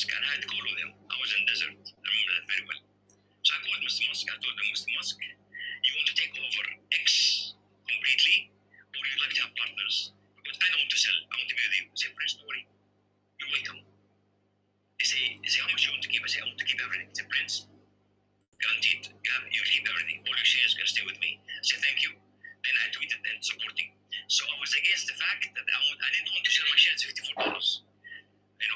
Musk, and I had to call with him. I was in desert. I remember that very well. So I called Mr. Musk. I told him, Mr. Musk, you want to take over X completely, or you'd like to have partners? Because I don't want to sell. I want to be with you. He said, Prince, don't worry. You're welcome. They say, how much you want to keep? I say, I want to keep everything. He said, Prince, guaranteed, you keep everything. All your shares can stay with me. I said, thank you. Then I tweeted then supporting. So I was against the fact that I didn't want to sell my shares at $54. And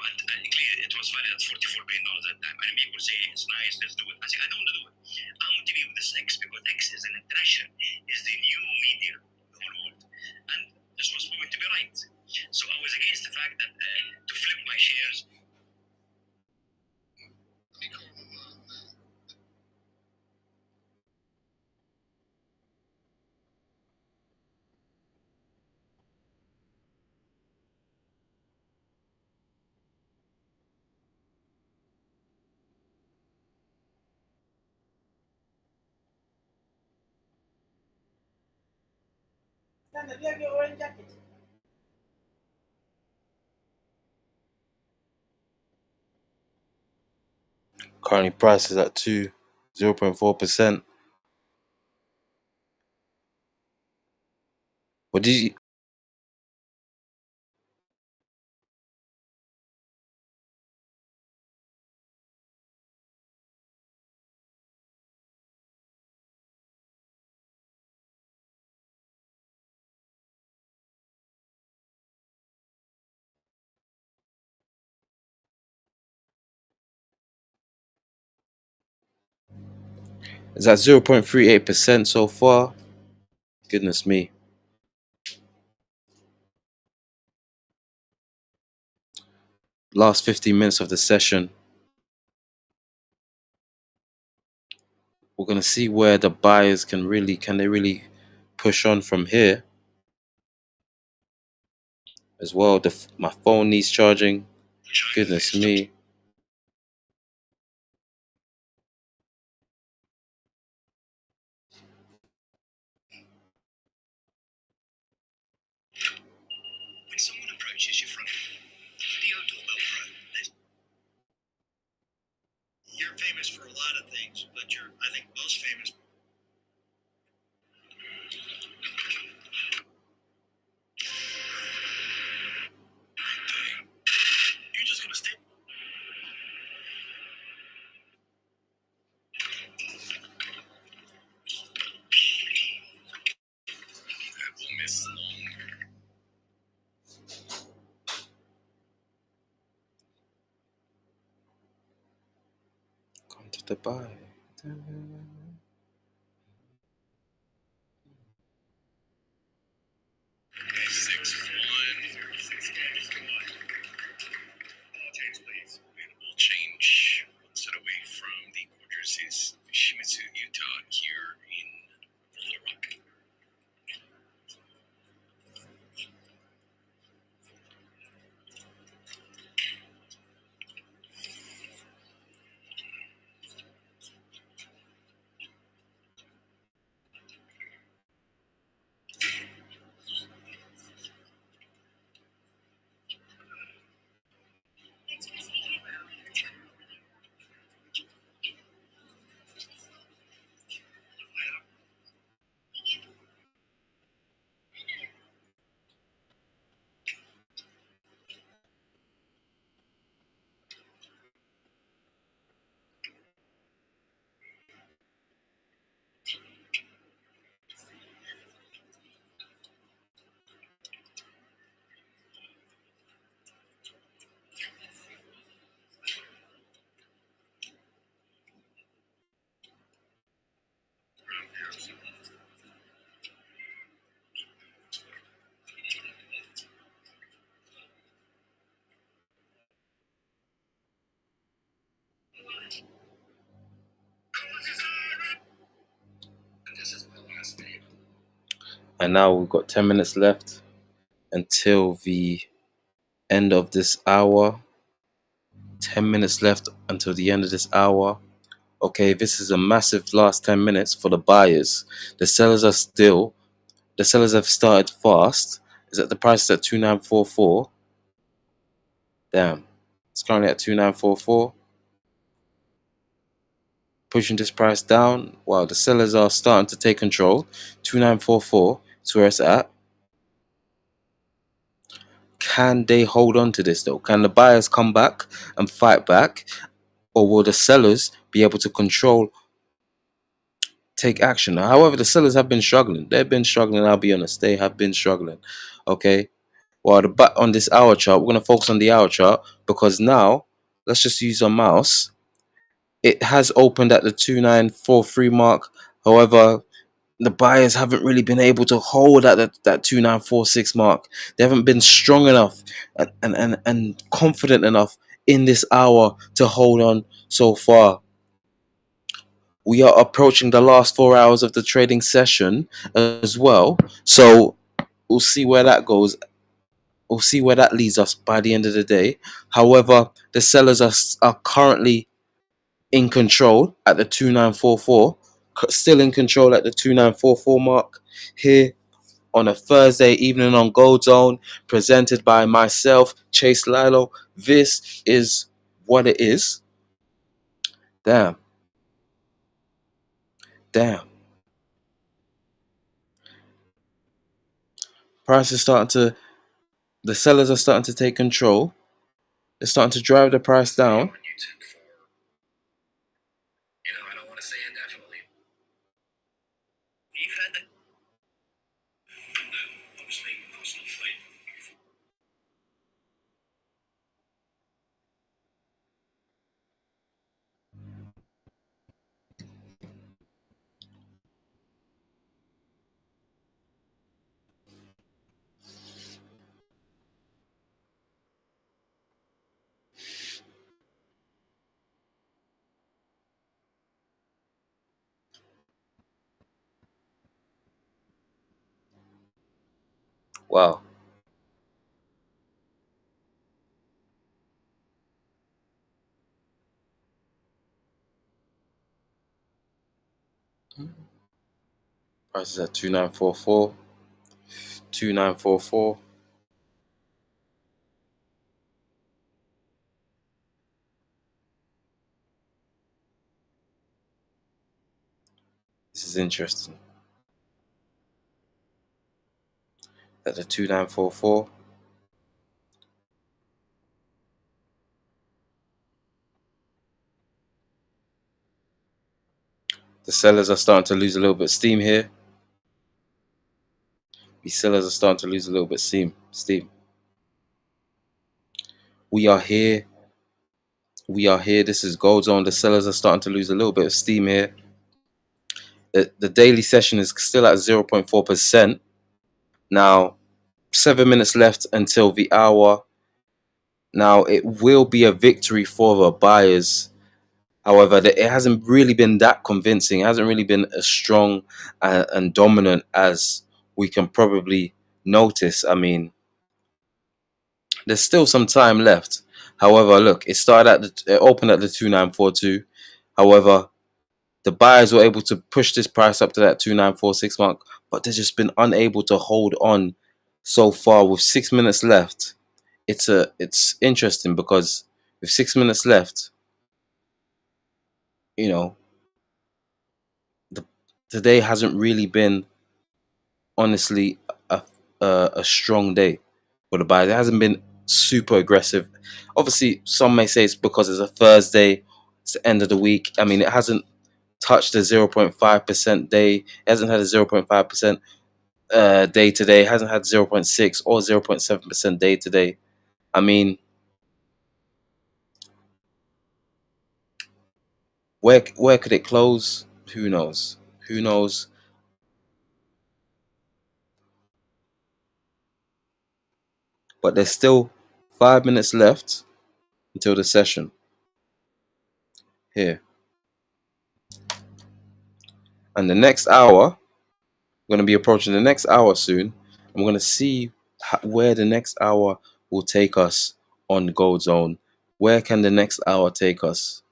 clearly it was valued at $44 billion at that time. And people say it's nice, let's do it. I say, I don't want to do it. I want to be with this X because X is an international, is the new media of the whole world. And this was proven to be right. So I was against the fact that to flip my shares. Currently price is at 0.4%. What did you? It's at 0.38% so far. Goodness me. Last 15 minutes of the session. We're gonna see where the buyers can they really push on from here as well. My phone needs charging. Goodness me. When someone approaches you from Video Doorbell Pro, you're famous for a lot of things, but you're, I think, most famous. You're just gonna stay. I will miss long. Come to the buy. 6-1. Apologies, please. We'll change. We'll set away from the gorgeous Shimizu, Utah, here in Little Rock. And now we've got 10 minutes left until the end of this hour. 10 minutes left until the end of this hour. Okay, this is a massive last 10 minutes for the buyers. The sellers have started fast. Is that the price is at 2944? Damn. It's currently at 2944. Pushing this price down while the sellers are starting to take control. 2944 is where it's at. Can they hold on to this though? Can the buyers come back and fight back? Or will the sellers be able to control, take action? However, the sellers have been struggling. They've been struggling, I'll be honest. They have been struggling. Okay. Well, on this hour chart, we're going to focus on the hour chart because now, let's just use our mouse. It has opened at the 2943 mark. However, the buyers haven't really been able to hold at that 2946 mark. They haven't been strong enough and confident enough in this hour to hold on so far. We are approaching the last 4 hours of the trading session as well. So we'll see where that goes. We'll see where that leads us by the end of the day. However, the sellers are currently in control at the 2944, still in control at the 2944 mark here on a Thursday evening on Gold Zone, presented by myself, Chase Lilo. This is what it is. Damn. Damn. Price is starting to, the sellers are starting to take control. They're starting to drive the price down. I don't want to say indefinitely. You've had that. Obviously, personal fight. Wow. Price is at 2944. 2944. This is interesting. At the 2944. The sellers are starting to lose a little bit of steam here. These sellers are starting to lose a little bit of steam. We are here. We are here. This is Gold Zone. The sellers are starting to lose a little bit of steam here. The daily session is still at 0.4%. Now, 7 minutes left until the hour. Now, it will be a victory for the buyers. However, it hasn't really been that convincing. It hasn't really been as strong and dominant as we can probably notice. I mean, there's still some time left. However, look, it opened at the 2942. However, the buyers were able to push this price up to that 2946 mark, but they've just been unable to hold on so far with 6 minutes left. It's interesting because with 6 minutes left, you know, the today hasn't really been honestly a a strong day for the buyers. It hasn't been super aggressive. Obviously, some may say it's because it's a Thursday, it's the end of the week. I mean, it hasn't touched the 0.5% day. It hasn't had a 0.5% day today. It hasn't had 0.6 or 0.7% day today. I mean, where could it close? Who knows? Who knows? But there's still 5 minutes left until the session here. And the next hour, we're going to be approaching the next hour soon. I'm going to see where the next hour will take us on Gold Zone. Where can the next hour take us?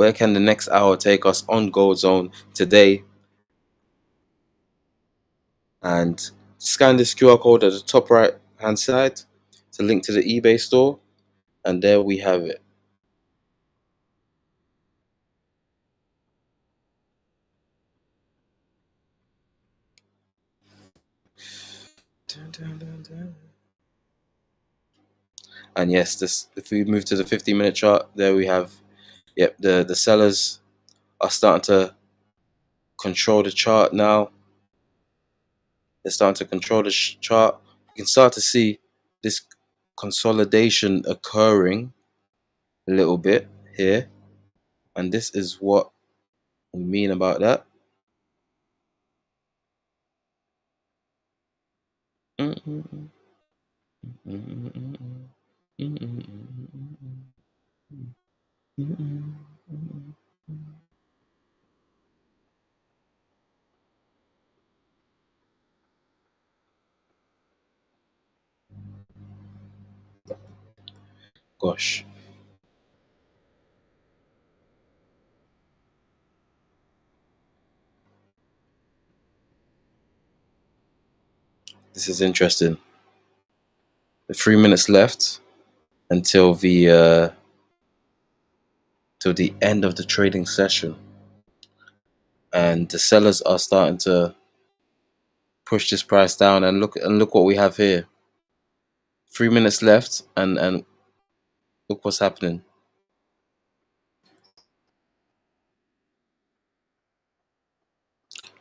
Where can the next hour take us on Gold Zone today? And scan this QR code at the top right hand side. It's a link to the eBay store, and there we have it. And yes, this, if we move to the 15-minute chart, there we have, yep, the sellers are starting to control the chart now. They're starting to control the chart. You can start to see this consolidation occurring a little bit here, and this is what we mean about that. Gosh, this is interesting. 3 minutes left until the till the end of the trading session, and the sellers are starting to push this price down. And look what we have here. 3 minutes left, and look what's happening.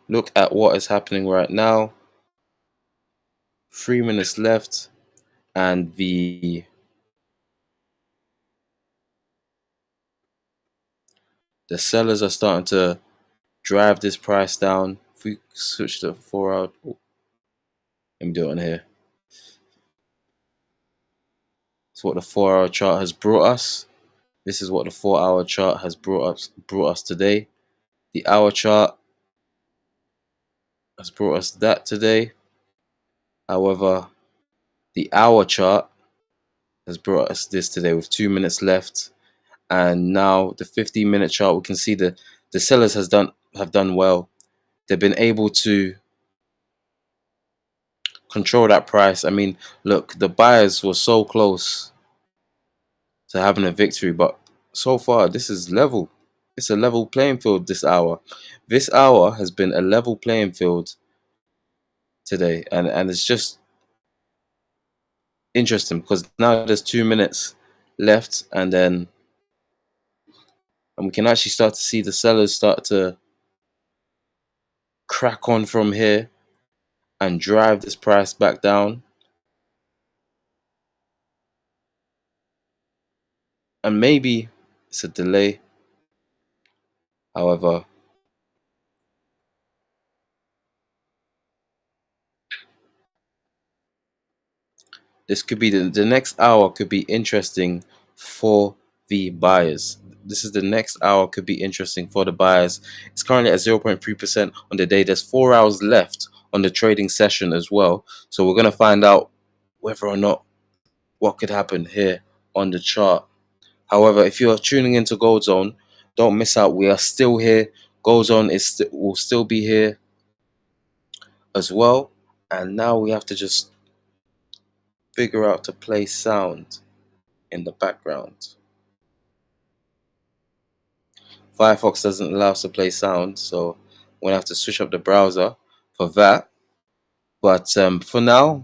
Look at what is happening right now. 3 minutes left, and the sellers are starting to drive this price down. If we switch to 4 hour, let me do it on here. It's what the 4 hour chart has brought us. This is what the 4 hour chart has brought us today. The hour chart has brought us that today. However, the hour chart has brought us this today with 2 minutes left. And now the 15-minute chart, we can see the sellers have done well. They've been able to control that price. I mean, look, the buyers were so close to having a victory, but so far this is level. It's a level playing field this hour. This hour has been a level playing field today, and it's just interesting because now there's 2 minutes left, and we can actually start to see the sellers start to crack on from here and drive this price back down. And maybe it's a delay. However, this could be the next hour could be interesting for the buyers. This is the next hour could be interesting for the buyers. It's currently at 0.3% on the day. There's 4 hours left on the trading session as well. So we're going to find out whether or not what could happen here on the chart. However, if you are tuning into Gold Zone, don't miss out. We are still here. Gold Zone will still be here as well. And now we have to just figure out to play sound in the background. Firefox doesn't allow us to play sound, so I'm going to have to switch up the browser for that. But for now,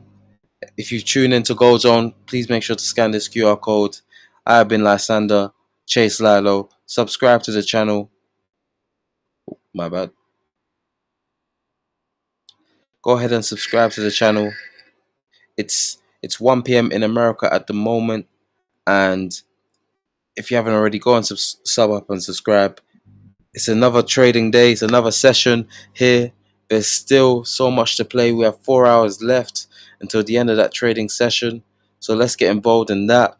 if you tune into Gold Zone, please make sure to scan this QR code. I have been Lysander, Chase Lilo. Subscribe to the channel. My bad. Go ahead and subscribe to the channel. It's 1 p.m. in America at the moment, and if you haven't already, go and sub up and subscribe. It's another trading day. It's another session here. There's still so much to play. We have 4 hours left until the end of that trading session. So let's get involved in that.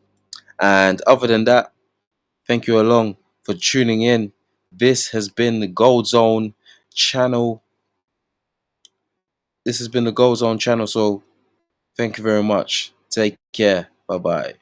And other than that, thank you along for tuning in. This has been the Gold Zone channel. This has been the Gold Zone channel. So thank you very much. Take care. Bye-bye.